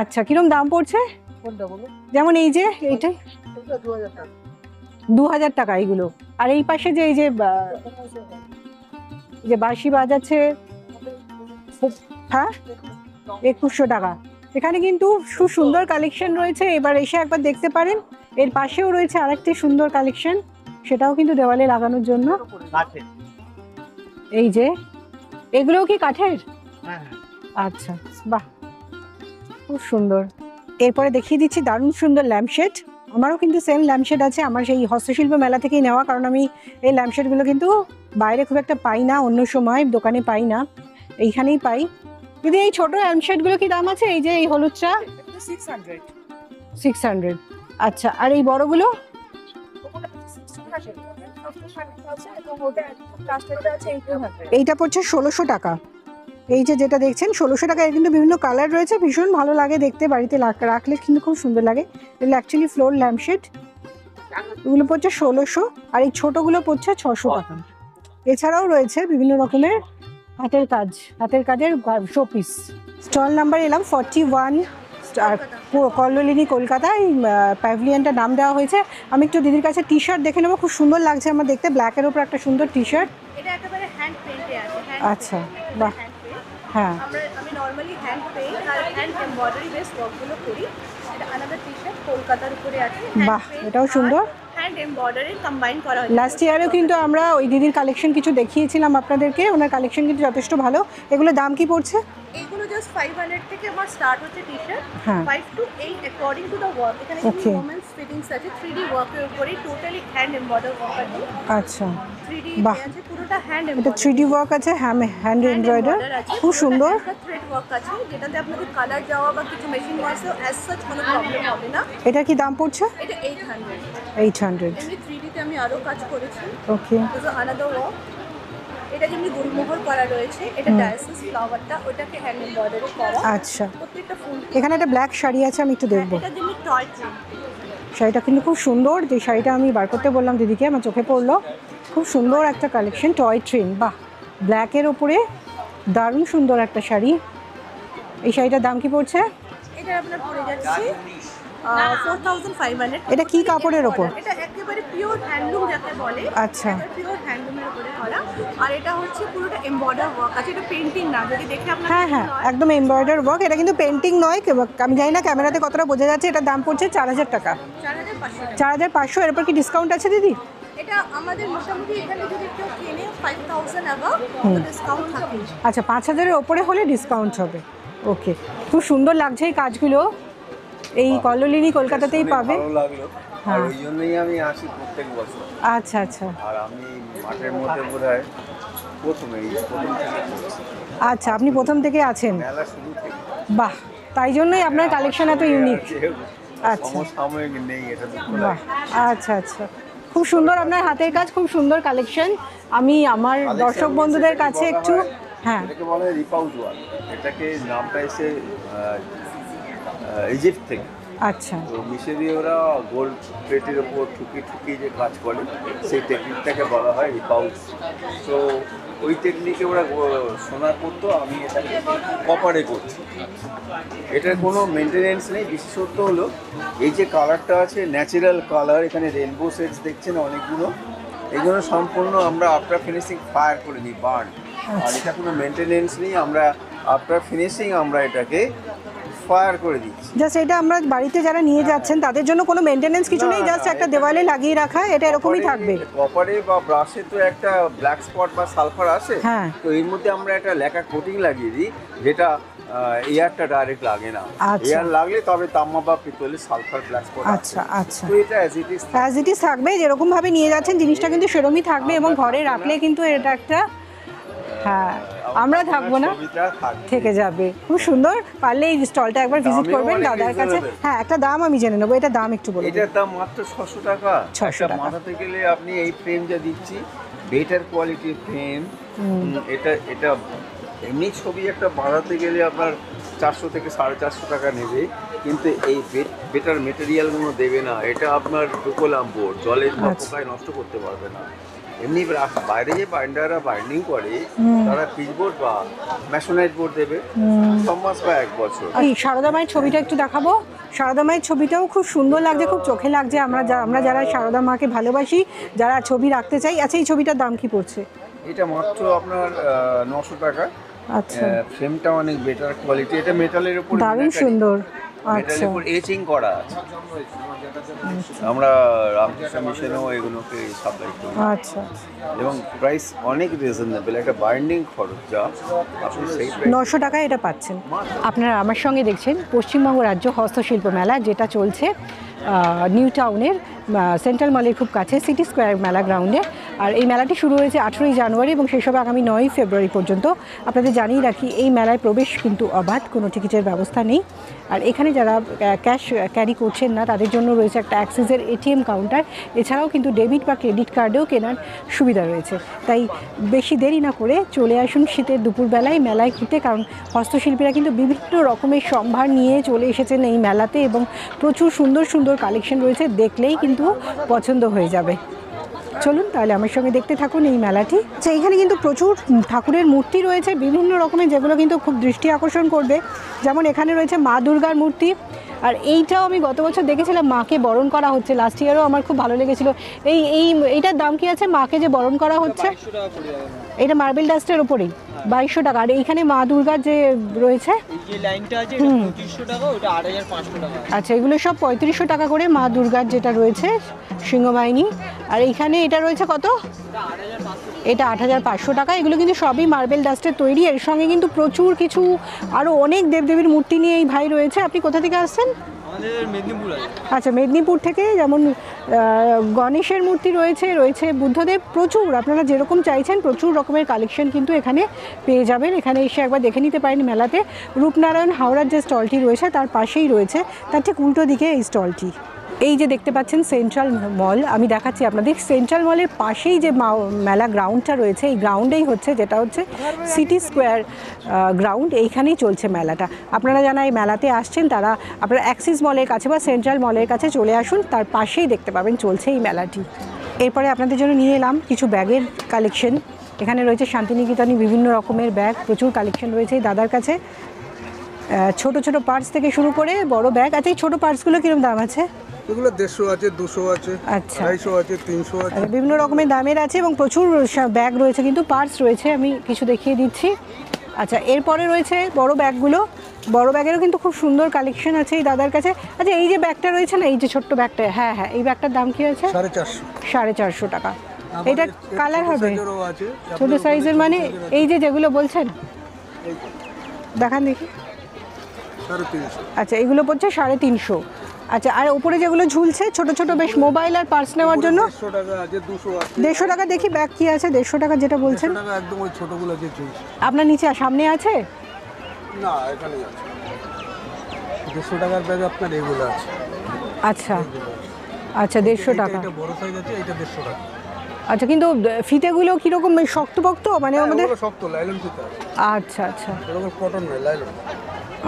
আচ্ছা, কিরম দাম পড়ছে? যেমন এই যে এইটাই 2000 টাকা এইগুলো। আর এই পাশে যে এই যে বাঁশি বাজাচ্ছে হ্যাঁ 2100 টাকা। এখানে কিন্তু খুব সুন্দর কালেকশন রয়েছে, এবার এসে একবার দেখতে পারেন। এর পাশেও রয়েছে আরেকটি সুন্দর কালেকশন, সেটাও কিন্তু দেওয়ালে লাগানোর জন্য। এই যে এগুলোও কি কাঠের? আচ্ছা, বাহ, খুব সুন্দর। এরপরে দেখিয়ে দিচ্ছি দারুণ সুন্দর ল্যাম্পশেড। আমারও কিন্তু সেম ল্যাম্পশেড আছে, আমার সেই হস্তশিল্প মেলা থেকেই নেওয়া, কারণ আমি এই ল্যাম্পশেডগুলো কিন্তু বাইরে খুব একটা পাই না, অন্য সময় দোকানে পাই না, এইখানেই পাই। দিদি এই ছোট ল্যাম্পশেডগুলো কি দাম আছে? এই যে এই হলুদটা 600। আচ্ছা, আর এই বড়গুলো? এইটা পড়ছে 1600 টাকা। এই যে যেটা দেখছেন 1600 টাকা। এর কিন্তু বিভিন্ন কালার রয়েছে, ভীষণ ভালো লাগে দেখতে, বাড়িতে রাখলে কিন্তু খুব সুন্দর লাগে। এগুলো অ্যাকচুয়ালি ফ্লোর ল্যাম্পশেড, এগুলো পড়ছে 1600, আর এই ছোটগুলো পড়ছে 600 টাকা। এছাড়াও রয়েছে বিভিন্ন রকমের হাতের কাজের শোপিস। স্টল নাম্বার এলাম 41, কল্লোলিনী, কলকাতা। এই প্যাভিলিয়নটার নাম দেওয়া হয়েছে। আমি একটু দিদির কাছে টি শার্ট দেখে নেবো, খুব সুন্দর লাগছে আমার দেখতে, ব্ল্যাকের ওপর একটা সুন্দর টি শার্ট। এটা একেবারে হ্যান্ড পেইন্টে আছে। আচ্ছা, বাহ, হ্যাঁ। আমি নরমালি হ্যান্ড পেইন্ট আর হ্যান্ড এমব্রয়ডারি বেস ওয়ার্কগুলো করি। এটা আলাদা টি শার্ট কলকাতার উপরে আছে। বাহ, এটাও সুন্দর। হ্যান্ড এমব্রয়ডারি কম্বাইন করা হয়েছে। লাস্ট ইয়ারেও কিন্তু আমরা ওই দিদির কালেকশন কিছু দেখিয়েছিলাম আপনাদেরকে, ওনার কালেকশন কিন্তু যথেষ্ট ভালো। এগুলো দাম কি পড়ছে? এইগুলো জাস্ট 500 থেকে আমার স্টার্ট হচ্ছে টি শার্ট। হ্যাঁ। 5 to 8 according to the work. এখানে Okay. ওমেন্স ফিটিংস আছে 3D ওয়ার্কের উপরে, টোটালি হ্যান্ড এমব্রয়ডারি ওয়ার্ক আছে। আচ্ছা, 3D বাহ। আছে, পুরোটা হ্যান্ড এটা এমব্রয়ডারি। 3D ওয়ার্ক আছে, হ্যান্ড এমব্রয়ডার, খুব সুন্দর। থ্রেড ওয়ার্ক আছে, যেটাতে আপনাদের কালার যাওয়া বা কিছু মেশিন ওয়ার্কসেও অ্যাজ সাচ কোনো প্রবলেম হবে না। এটা কি দাম পড়ছে? এটা 800। 800। এমনি 3D তে আমি আরো কাজ করেছি। ওকে, দিস ইজ আনাদার ওয়ার্ক। এটা যেমনি গুলমোহর করা রয়েছে, এটা ডায়াসিস ফ্লাওয়ারটা, ওটাকে হ্যান্ড এমব্রয়ডারি করা। আচ্ছা। প্রত্যেকটা ফুল। এখানে একটা ব্ল্যাক শাড়ি আছে, আমি একটু দেখবো। এটা যেমনি টয় ট্রি। শাড়িটা কিন্তু খুব সুন্দর, যে শাড়িটা আমি বার করতে বললাম দিদিকে, আমার চোখে পড়লো। খুব সুন্দর একটা কালেকশন, টয় ট্রেন, বাহ, ব্ল্যাকের ওপরে দারুণ সুন্দর একটা শাড়ি। এই শাড়িটার দাম কি পড়ছে? এটা আপনার পড়ে যাচ্ছে 4500। এটা কি কাপড়ের ওপর? এটা একেবারে পিওর হ্যান্ডলুম যাকে বলে। আচ্ছা, পিওর হ্যান্ডলুমের উপরে করা। আর এটা হচ্ছে পুরোটা এমব্রয়ডার ওয়ার্ক আছে, এটা পেইন্টিং না, যদি দেখে আপনার হ্যাঁ হ্যাঁ, একদম এমব্রয়ডার ওয়ার্ক। এটা কিন্তু পেন্টিং নয়, আমি জানি না ক্যামেরাতে কতটা বোঝা যাচ্ছে। এটার দাম পড়ছে 4000 টাকা। 4500। 4500। এর উপর কি ডিসকাউন্ট আছে দিদি? এটা আমাদের মোটামুটি এখানে যদি কেউ কিনে 5000 অ্যাবাভ ডিসকাউন্ট থাকে। আচ্ছা, 5000-এর ওপরে হলে ডিসকাউন্ট হবে। ওকে, খুব সুন্দর লাগছে এই কাজগুলো। এই কল্লোলিনী কলকাতাতেই পাবে। ভালো লাগলো, আর ওই জন্যই আমি আসি প্রত্যেক বছর। আচ্ছা আচ্ছা, আর আমি মাঠের মধ্যে বোধহয় প্রথম থেকে করছি। আচ্ছা, আপনি প্রথম থেকে আছেন? মেলা শুরু থেকে। বাহ, তাই জন্যই আপনার কালেকশন এত ইউনিক। আচ্ছা, সমসাময়িক নেই, এটা দুঃখ বাহ, লাগে। আচ্ছা আচ্ছা, খুব সুন্দর আপনার হাতের কাজ, খুব সুন্দর কালেকশন। আমি আমার দর্শক বন্ধুদের কাছে একটু, হ্যাঁ, এটাকে বলে রিপাউজ ওয়ার্ক। এটাকে নামটা এসে ইজিপ্ট থেকে। আচ্ছা, তো মিশে দিয়ে ওরা গোল্ড প্লেটের ওপর ঠুকি যে কাজ করে, সেই টেকনিকটাকে বলা হয় রিপাউজ। তো ওই টেকনিকে ওরা সোনা করতো, আমি এটাকে কপারে করছি। এটার কোনো মেনটেনেন্স নেই। বিশেষত্ব হলো এই যে কালারটা আছে, ন্যাচারাল কালার, এখানে রেনবো শেডস দেখছেন অনেকগুলো, এইগুলো সম্পূর্ণ আমরা আফটার ফিনিশিং ফায়ার করে দিই, বার্ন। আর এটা কোনো মেনটেনেন্স নেই, আমরা আফটার ফিনিশিং আমরা এটাকে ফায়ার করে দিচ্ছি। জাস্ট এটা আমরা বাড়িতে যারা নিয়ে যাচ্ছেন তাদের জন্য কোনো মেনটেনেন্স কিছু নেই, জাস্ট একটা দেওয়ালে লাগিয়ে রাখা, এটা এরকমই থাকবে। কপারে বা ব্রাশে তো একটা ব্ল্যাক স্পট বা সালফার আসে, হ্যাঁ। তো এর মধ্যে আমরা একটা লেখা কোটিং লাগিয়ে দিই, যেটা এয়ারটা ডাইরেক্ট লাগে না। আচ্ছা। এয়ার লাগলে তবে তামা বা পিতলের সালফার ব্ল্যাক স্পট। আচ্ছা আচ্ছা, তো এটা অ্যাজ ইট ইজ থাকবে, যেরকম ভাবে নিয়ে যাচ্ছেন জিনিসটা কিন্তু সেরকমই থাকবে, এবং ঘরে রাখলে কিন্তু এটা একটা, হ্যাঁ, আমরা থাকবো না, থেকে যাবে। খুব সুন্দর, পারলে এই স্টলটা একবার ভিজিট দামেও করবেন অনেক দাদার কাছে। reasonable। হ্যাঁ, একটা দাম আমি জেনে নেবো, এটা দাম একটু বলুন। এটার দাম মাত্র 600 টাকা। 600 টাকা। মাথাতে গেলে আপনি এই ফ্রেম যা দিচ্ছি, বেটার কোয়ালিটির ফ্রেম। এটা এমনি ছবি একটা বাঁধাতে গেলে আপনার 400 থেকে 450 টাকা নেবে, কিন্তু এই বেটার মেটেরিয়ালগুলো দেবে না। এটা আপনার ডুকোলাম বোর্ড, জলের পোকায় নষ্ট করতে পারবে না। এমনি বাইরে যে বাইন্ডাররা বাইন্ডিং করে, তারা পিচবোর্ড বা ম্যাশনাইট বোর্ড দেবে 6 মাস বা 1 বছর। এই সারদা মায়ের ছবিটা একটু দেখাবো। সারদা মায়ের ছবিটাও খুব সুন্দর লাগছে, খুব চোখে লাগছে। আমরা যারা সারদা মাকে ভালোবাসি, যারা ছবি রাখতে চাই। আচ্ছা, এই ছবিটার দাম কি পড়ছে? এটা মাত্র আপনার 900 টাকা। আচ্ছা, ফ্রেমটা অনেক বেটার কোয়ালিটি, এটা মেটালের উপর, দারুণ সুন্দর। মেটালের আচ্ছা, উপর এচিং করা আছে। আমরা রামকৃষ্ণ মিশনেও এগুলোকে সাপ্লাই করি। আচ্ছা, এবং প্রাইস অনেক রিজনেবল, একটা বাইন্ডিং খরচ যা আপনি সেই প্রাইস 900 টাকায় এটা পাচ্ছেন। আপনারা আমার সঙ্গে দেখছেন পশ্চিমবঙ্গ রাজ্য হস্তশিল্প মেলা, যেটা চলছে নিউ টাউনের সেন্ট্রাল মলের খুব কাছে সিটি স্কোয়ার মেলা গ্রাউন্ডে। আর এই মেলাটি শুরু হয়েছে 18ই জানুয়ারি এবং শেষ হবে আগামী 9ই ফেব্রুয়ারি পর্যন্ত। আপনাদের জানিয়ে রাখি, এই মেলায় প্রবেশ কিন্তু অবাধ, কোনো টিকিটের ব্যবস্থা নেই। আর এখানে যারা ক্যাশ ক্যারি করছেন না তাদের জন্য রয়েছে একটা অ্যাক্সিসের এটিএম কাউন্টার, এছাড়াও কিন্তু ডেবিট বা ক্রেডিট কার্ডেও কেনার সুবিধা রয়েছে। তাই বেশি দেরি না করে চলে আসুন শীতের দুপুরবেলায় মেলায় ঘুরতে, কারণ হস্তশিল্পীরা কিন্তু বিভিন্ন রকমের সম্ভার নিয়ে চলে এসেছেন এই মেলাতে এবং প্রচুর সুন্দর সুন্দর কালেকশন রয়েছে, দেখলেই কিন্তু পছন্দ হয়ে যাবে। চলুন তাহলে আমার সঙ্গে দেখতে থাকুন এই মেলাটি। আচ্ছা, এখানে কিন্তু প্রচুর ঠাকুরের মূর্তি রয়েছে বিভিন্ন রকমের, যেগুলো কিন্তু খুব দৃষ্টি আকর্ষণ করবে। যেমন এখানে রয়েছে মা দুর্গার মূর্তি, আর এইটাও আমি গত বছর দেখেছিলাম, মাকে বরণ করা হচ্ছে, লাস্ট ইয়ারও আমার খুব ভালো লেগেছিল। এইটার দাম কি আছে, মাকে যে বরণ করা হচ্ছে? এটা মার্বেল ডাস্টের উপরেই 2200 টাকা। আর এইখানে মা দুর্গার যে রয়েছে আচ্ছা, এগুলো সব 3500 টাকা করে মা দুর্গার যেটা রয়েছে সিংহবাহিনী। আর এইখানে এটা রয়েছে কত? এটা 8500 টাকা। এগুলো কিন্তু সবই মার্বেল ডাস্টের তৈরি। এর সঙ্গে কিন্তু প্রচুর কিছু আরও অনেক দেবদেবীর মূর্তি নিয়ে এই ভাই রয়েছে। আপনি কোথা থেকে আসছেন? আচ্ছা, মেদিনীপুর থেকে। যেমন গণেশের মূর্তি রয়েছে বুদ্ধদেব, প্রচুর আপনারা যেরকম চাইছেন প্রচুর রকমের কালেকশন কিন্তু এখানে পেয়ে যাবেন। এখানে এসে একবার দেখে নিতে পারেন মেলাতে। রূপনারায়ণ হাওড়ার যে স্টলটি রয়েছে তার পাশেই রয়েছে, তার ঠিক উল্টো দিকে এই স্টলটি। এই যে দেখতে পাচ্ছেন সেন্ট্রাল মল, আমি দেখাচ্ছি আপনাদের। সেন্ট্রাল মলের পাশেই যে মেলা গ্রাউন্ডটা রয়েছে, এই গ্রাউন্ডেই হচ্ছে, যেটা হচ্ছে সিটি স্কোয়ার গ্রাউন্ড, এইখানেই চলছে মেলাটা। আপনারা যারা এই মেলাতে আসছেন তারা আপনারা অ্যাক্সিস মলের কাছে বা সেন্ট্রাল মলের কাছে চলে আসুন, তার পাশেই দেখতে পাবেন চলছে এই মেলাটি। এরপরে আপনাদের জন্য নিয়ে এলাম কিছু ব্যাগের কালেকশন। এখানে রয়েছে শান্তিনিকেতনী বিভিন্ন রকমের ব্যাগ, প্রচুর কালেকশন রয়েছে এই দাদার কাছে। ছোট ছোট পার্স থেকে শুরু করে বড় ব্যাগ। আচ্ছা, এই ছোটো পার্সগুলো কীরকম দাম আছে? এগুলো 150 আছে, 200 আছে, আচ্ছা, 250 আছে, 300 আছে, বিভিন্ন রকমের দামের আছে এবং প্রচুর ব্যাগ রয়েছে, কিন্তু পার্স রয়েছে, আমি কিছু দেখিয়ে দিচ্ছি। আচ্ছা, এরপরে রয়েছে বড় ব্যাগগুলো। বড় ব্যাগেরও কিন্তু খুব সুন্দর কালেকশন আছে এই দাদার কাছে। আচ্ছা, এই যে ব্যাগটা রয়েছে না, এই যে ছোট্ট ব্যাগটা, হ্যাঁ, এই ব্যাগটার দাম কি আছে? 450 টাকা। এটা কালার হবে ছোট সাইজের, মানে এই যে যেগুলো বলছেন দেখান দেখি। 350। আচ্ছা, এগুলো পড়ছে 350। আচ্ছা, আর উপরে যেগুলো ঝুলছে ছোট ছোট বেশ মোবাইল আর পার্স নেওয়ার জন্য 150 টাকা আছে, 200 আছে। 150 টাকা। দেখি ব্যাগ কি আছে 150 টাকা যেটা বলছেন। 150 টাকা একদম ওই ছোটগুলো যে চলছে। আপনার নিচে সামনে আছে? না, এখানেই আছে। 150 টাকার ব্যাগ আপনার এগুলো আছে। আচ্ছা, 150 টাকা। এটা বড় সাইজ আছে, এটা 150 টাকা। আচ্ছা, কিন্তু ফিতেগুলো কিরকম, শক্তপোক্ত মানে আমাদের? এগুলো শক্ত লাইলন ফিতা আছে। আচ্ছা, এরকম কটন নয়, লাইলন।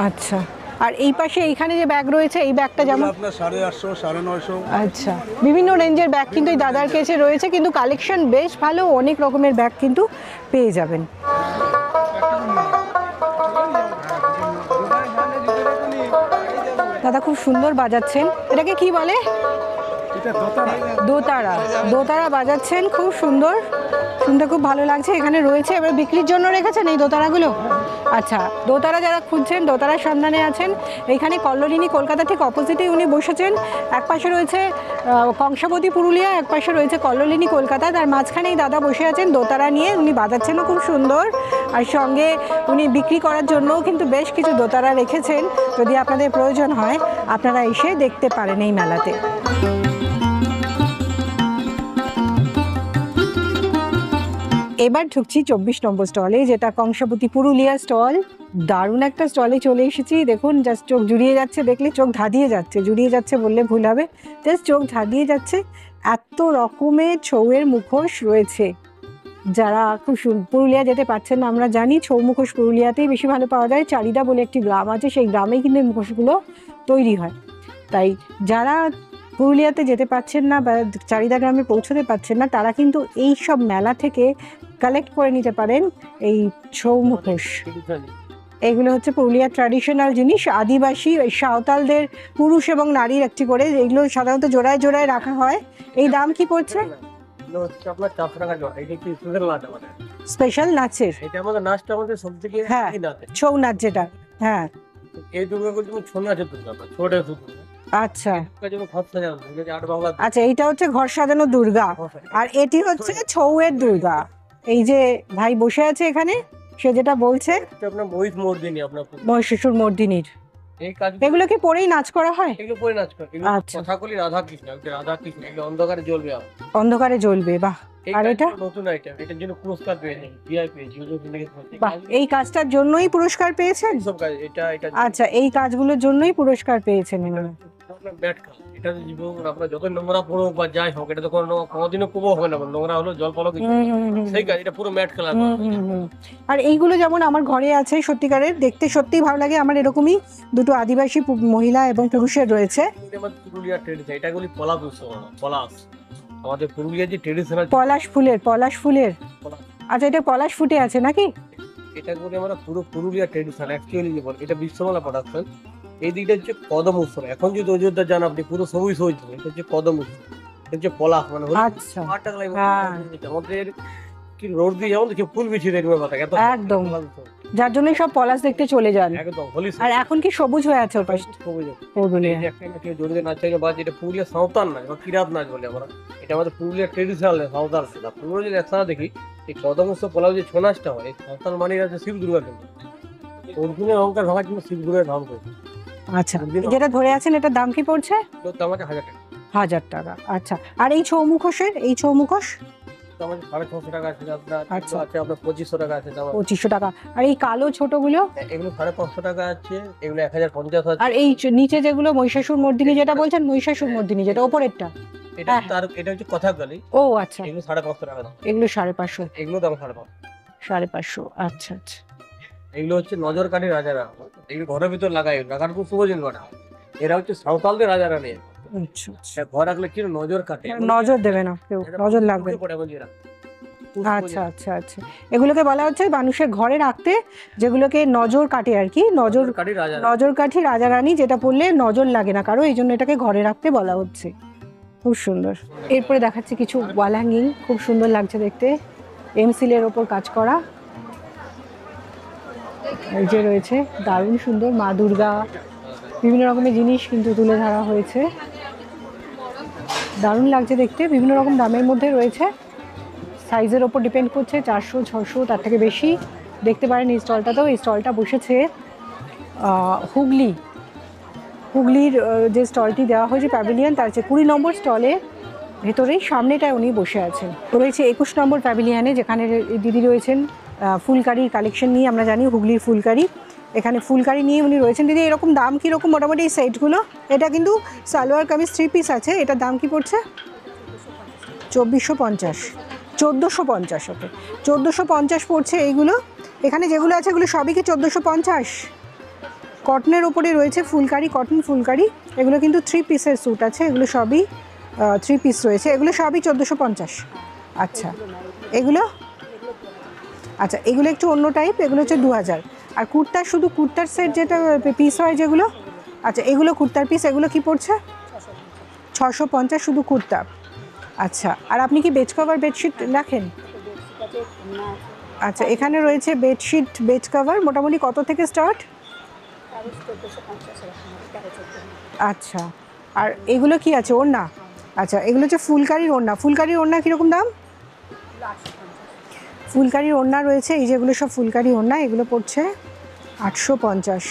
আচ্ছা। আর এই পাশে এইখানে যে ব্যাগ রয়েছে, এই ব্যাগটা যেমন আপনার 850, 950। আচ্ছা, বিভিন্ন রেঞ্জের ব্যাগ কিন্তু এই দাদার কাছে রয়েছে, কিন্তু কালেকশন বেশ ভালো, অনেক রকমের ব্যাগ কিন্তু পেয়ে যাবেন। দাদা খুব সুন্দর বাজাচ্ছেন, এটাকে কি বলে? দোতারা বাজাচ্ছেন, খুব সুন্দর, শুনতে খুব ভালো লাগছে। এখানে রয়েছে, এবার বিক্রির জন্য রেখেছেন এই দোতারাগুলো? আচ্ছা, দোতারা যারা খুঁজছেন, দোতারার সন্ধানে আছেন, এখানে কল্লোলিনী কলকাতা ঠিক অপোজিটেই উনি বসেছেন। এক পাশে রয়েছে কংসাবতী পুরুলিয়া, এক পাশে রয়েছে কল্লোলিনী কলকাতা, তার মাঝখানেই দাদা বসে আছেন দোতারা নিয়ে, উনি বাজাচ্ছেনও খুব সুন্দর। আর সঙ্গে উনি বিক্রি করার জন্যও কিন্তু বেশ কিছু দোতারা রেখেছেন, যদি আপনাদের প্রয়োজন হয় আপনারা এসে দেখতে পারেন এই মেলাতে। এবার ঢুকছি 24 নম্বর স্টলে, যেটা কংসাবতী পুরুলিয়া স্টল। দারুণ একটা স্টলে চলে এসেছি। দেখুন, জাস্ট চোখ জুড়িয়ে যাচ্ছে, দেখলে চোখ ধাঁধিয়ে যাচ্ছে, জুড়িয়ে যাচ্ছে বললে ভুল হবে, জাস্ট চোখ ধাঁধিয়ে যাচ্ছে। এত রকমের ছৌয়ের মুখোশ রয়েছে। যারা খুব পুরুলিয়া যেতে পারছেন না, আমরা জানি ছৌ মুখোশ পুরুলিয়াতেই বেশি ভালো পাওয়া যায়। চারিদা বলে একটি গ্রাম আছে, সেই গ্রামেই কিন্তু এই মুখোশগুলো তৈরি হয়। তাই যারা পুরুলিয়াতে যেতে পারছেন না বা চারিদা গ্রামে পৌঁছতে পারছেন না, তারা কিন্তু এই সব মেলা থেকে কালেক্ট করে নিতে পারেন এই ছৌ মুখোশ। এগুলো হচ্ছে পুরুলিয়ার ট্র্যাডিশনাল জিনিস, আদিবাসী ওই সাঁওতালদের পুরুষ এবং নারীর একটি করে, এগুলো সাধারণত জোড়ায় জোড়ায় রাখা হয়। এই দাম কি পড়ছে? এগুলো হচ্ছে আপনার 400 টাকা জোড়া। এটা একটু স্পেশাল নাচ আমাদের। স্পেশাল নাচের? এটা আমাদের নাচটা আমাদের সব থেকে হ্যাঁ। নাচ। ছৌ নাচ যেটা, হ্যাঁ। এই দুর্গাগুলো তুমি ছৌ নাচের দুর্গা, ছোট দুর্গা। আচ্ছা যেমন ঘর সাজানো, এটা যে 8 বাংলা। আচ্ছা, এইটা হচ্ছে ঘর সাজানো দুর্গা, আর এটি হচ্ছে ছৌয়ের দুর্গা। এই যে ভাই বসে আছে এখানে, সে যেটা বলছে আপনার মহিষমর্দিনী, আপনার মহিষাসুর মর্দিনীর, এই কাজ এগুলো কি পরেই নাচ করা হয়? এগুলো পরে নাচ করে। এগুলো আচ্ছা। কথাকলি রাধা কৃষ্ণ, এটা রাধা কৃষ্ণ, এগুলো অন্ধকারে জ্বলবে। অন্ধকারে জ্বলবে, বাহ। এই আর এটা? কাজটা নতুন আইটেম, এটার জন্য পুরস্কার পেয়েছে ভিআইপি জিও থেকে। বাহ, এই কাজটার জন্যই পুরস্কার পেয়েছেন? সব কাজ এটা আচ্ছা, এই কাজগুলোর জন্যই পুরস্কার পেয়েছেন এনারা। আপনার ব্যাট কাজ, এটা জীবন আপনার যত নোংরা পড়ো বা যাই হোক, এটা তো কোনোদিনও কোবো হবে না, নোংরা হলো জল পলো কিছু সেই কাজ। এটা পুরো ম্যাট কালার। আর এইগুলো যেমন আমার ঘরে আছে, সত্যিকারের দেখতে সত্যিই ভালো লাগে। আমার এরকমই দুটো আদিবাসী মহিলা এবং পুরুষের রয়েছে। আমার পুরুলিয়ার ট্রেডিশন, এটা গুলি পলাশ উৎসব। পলাশ আমাদের পুরুলিয়ার যে ট্রেডিশনাল পলাশ ফুলের। আচ্ছা, এটা পলাশ ফুটে আছে নাকি? এটা করে আমরা পুরো পুরুলিয়ার ট্রেডিশন অ্যাকচুয়ালি যে বল, এটা বিশ্বমালা প্রোডাকশন। এই দিকটা হচ্ছে কদম উৎসব। এখন যদি অযোধ্যা যান আপনি, পুরো সবুজ সবুজ, এটা হচ্ছে কদম উৎসব। এটা হচ্ছে পলাশ মানে হলো আচ্ছা, আমাদের কি রোড দিয়ে যেমন দেখি ফুল বিছিয়ে দেখবে কথা একদম, যার জন্য সব পলাশ দেখতে চলে যান। একদম হোলি। আর এখন কি সবুজ হয়ে আছে ওর পাশে? পুরুলিয়া জড়িত নাচ বা যেটা পুরুলিয়া সাঁওতাল নাচ বা কিরাত নাচ বলে আমরা, এটা আমাদের পুরুলিয়ার ট্রেডিশনাল সাঁওতাল। পুরো যদি একসাথে দেখি, এই কদম উৎসব পলাশ যে ছৌ নাচটা হয়, এই সাঁওতাল মানে আছে শিব দুর্গা। কিন্তু অর্জুনের অহংকার ভাঙা কিন্তু শিব দুর্গার ধাম করে। আচ্ছা, যেটা ধরে আছেন এটার দাম কি পড়ছে? দাম আছে 1000 টাকা। 1000 টাকা। আচ্ছা, আর এই ছৌ মুখোশের, এই ছৌ মুখোশ আমাদের 650 টাকা আছে আপনার। আচ্ছা। আছে আপনার 2500 টাকা আছে। 2500 টাকা। আর এই কালো ছোটগুলো? এগুলো 550 টাকা আছে। এগুলো 1050 আছে। আর এই নিচে যেগুলো মহিষাসুর মর্দিনী যেটা বলছেন, মহিষাসুর মর্দিনী যেটা ওপরেরটা, এটা তার এটা হচ্ছে কথাকালি। ও আচ্ছা, এগুলো 550 টাকা দাম। এগুলো 550। এগুলো দাম 550। 550। আচ্ছা আচ্ছা। এগুলো হচ্ছে নজরকাঠি রাজারা, এগুলো ঘরের ভিতর লাগাই, রাখার খুব শুভজিন করা। এরা হচ্ছে সাঁওতালদের রাজা রানী। আচ্ছা আচ্ছা, ঘর রাখলে কি নজর কাটে, নজর দেবে না কেউ, নজর লাগবে। আচ্ছা আচ্ছা আচ্ছা, এগুলোকে বলা হচ্ছে মানুষের ঘরে রাখতে, যেগুলোকে নজর কাটে আর কি, নজর কাঠি রাজা রানী, যেটা পড়লে নজর লাগে না কারো, এই জন্য এটাকে ঘরে রাখতে বলা হচ্ছে। খুব সুন্দর। এরপরে দেখাচ্ছি কিছু ওয়াল হ্যাঙ্গিং, খুব সুন্দর লাগছে দেখতে, এমসিলের ওপর কাজ করা। এই যে রয়েছে দারুণ সুন্দর মা দুর্গা, বিভিন্ন রকমের জিনিস কিন্তু তুলে ধরা হয়েছে, দারুণ লাগছে দেখতে। বিভিন্ন রকম দামের মধ্যে রয়েছে, সাইজের ওপর ডিপেন্ড করছে, 400, 600, তার থেকে বেশি। দেখতে পারেন এই স্টলটাতেও, এই স্টলটা বসেছে হুগলির যে স্টলটি দেওয়া হয়েছে প্যাভিলিয়ন, তার হচ্ছে 20 নম্বর স্টলে ভেতরেই সামনেটায় উনি বসে আছেন। রয়েছে 21 নম্বর প্যাভিলিয়নে, যেখানে দিদি রয়েছেন ফুলকারির কালেকশন নিয়ে। আমরা জানি হুগলির ফুলকারি, এখানে ফুলকারি নিয়ে উনি রয়েছেন। দিদি, এরকম দাম কীরকম মোটামুটি এই সেটগুলো? এটা কিন্তু সালোয়ার কামিজ 3 পিস আছে, এটার দাম কি পড়ছে? 2450। 1450, ওকে, 1450 পড়ছে এইগুলো। এখানে যেগুলো আছে এগুলো সবই কি 1450? কটনের ওপরে রয়েছে ফুলকারি, কটন ফুলকারি। এগুলো কিন্তু 3 পিসের স্যুট আছে, এগুলো সবই 3 পিস রয়েছে, এগুলো সবই 1450। আচ্ছা, এগুলো আচ্ছা, এগুলো একটু অন্য টাইপ, এগুলো হচ্ছে 2000। আর কুর্তার, শুধু কুর্তার সেট যেটা পিস হয় যেগুলো, আচ্ছা এগুলো কুর্তার পিস, এগুলো কি পড়ছে? 650 শুধু কুর্তা। আচ্ছা, আর আপনি কি বেড কভার বেডশিট রাখেন? আচ্ছা, এখানে রয়েছে বেডশিট, বেড কভার মোটামুটি কত থেকে স্টার্ট? আচ্ছা, আর এগুলো কি আছে? ওড়না? আচ্ছা, এগুলো হচ্ছে ফুলকারির ওড়না। ফুলকারির ওড়না কীরকম দাম? ফুলকারির ওড়না রয়েছে, এই যেগুলো সব ফুলকারি ওড়না, এগুলো পড়ছে 850।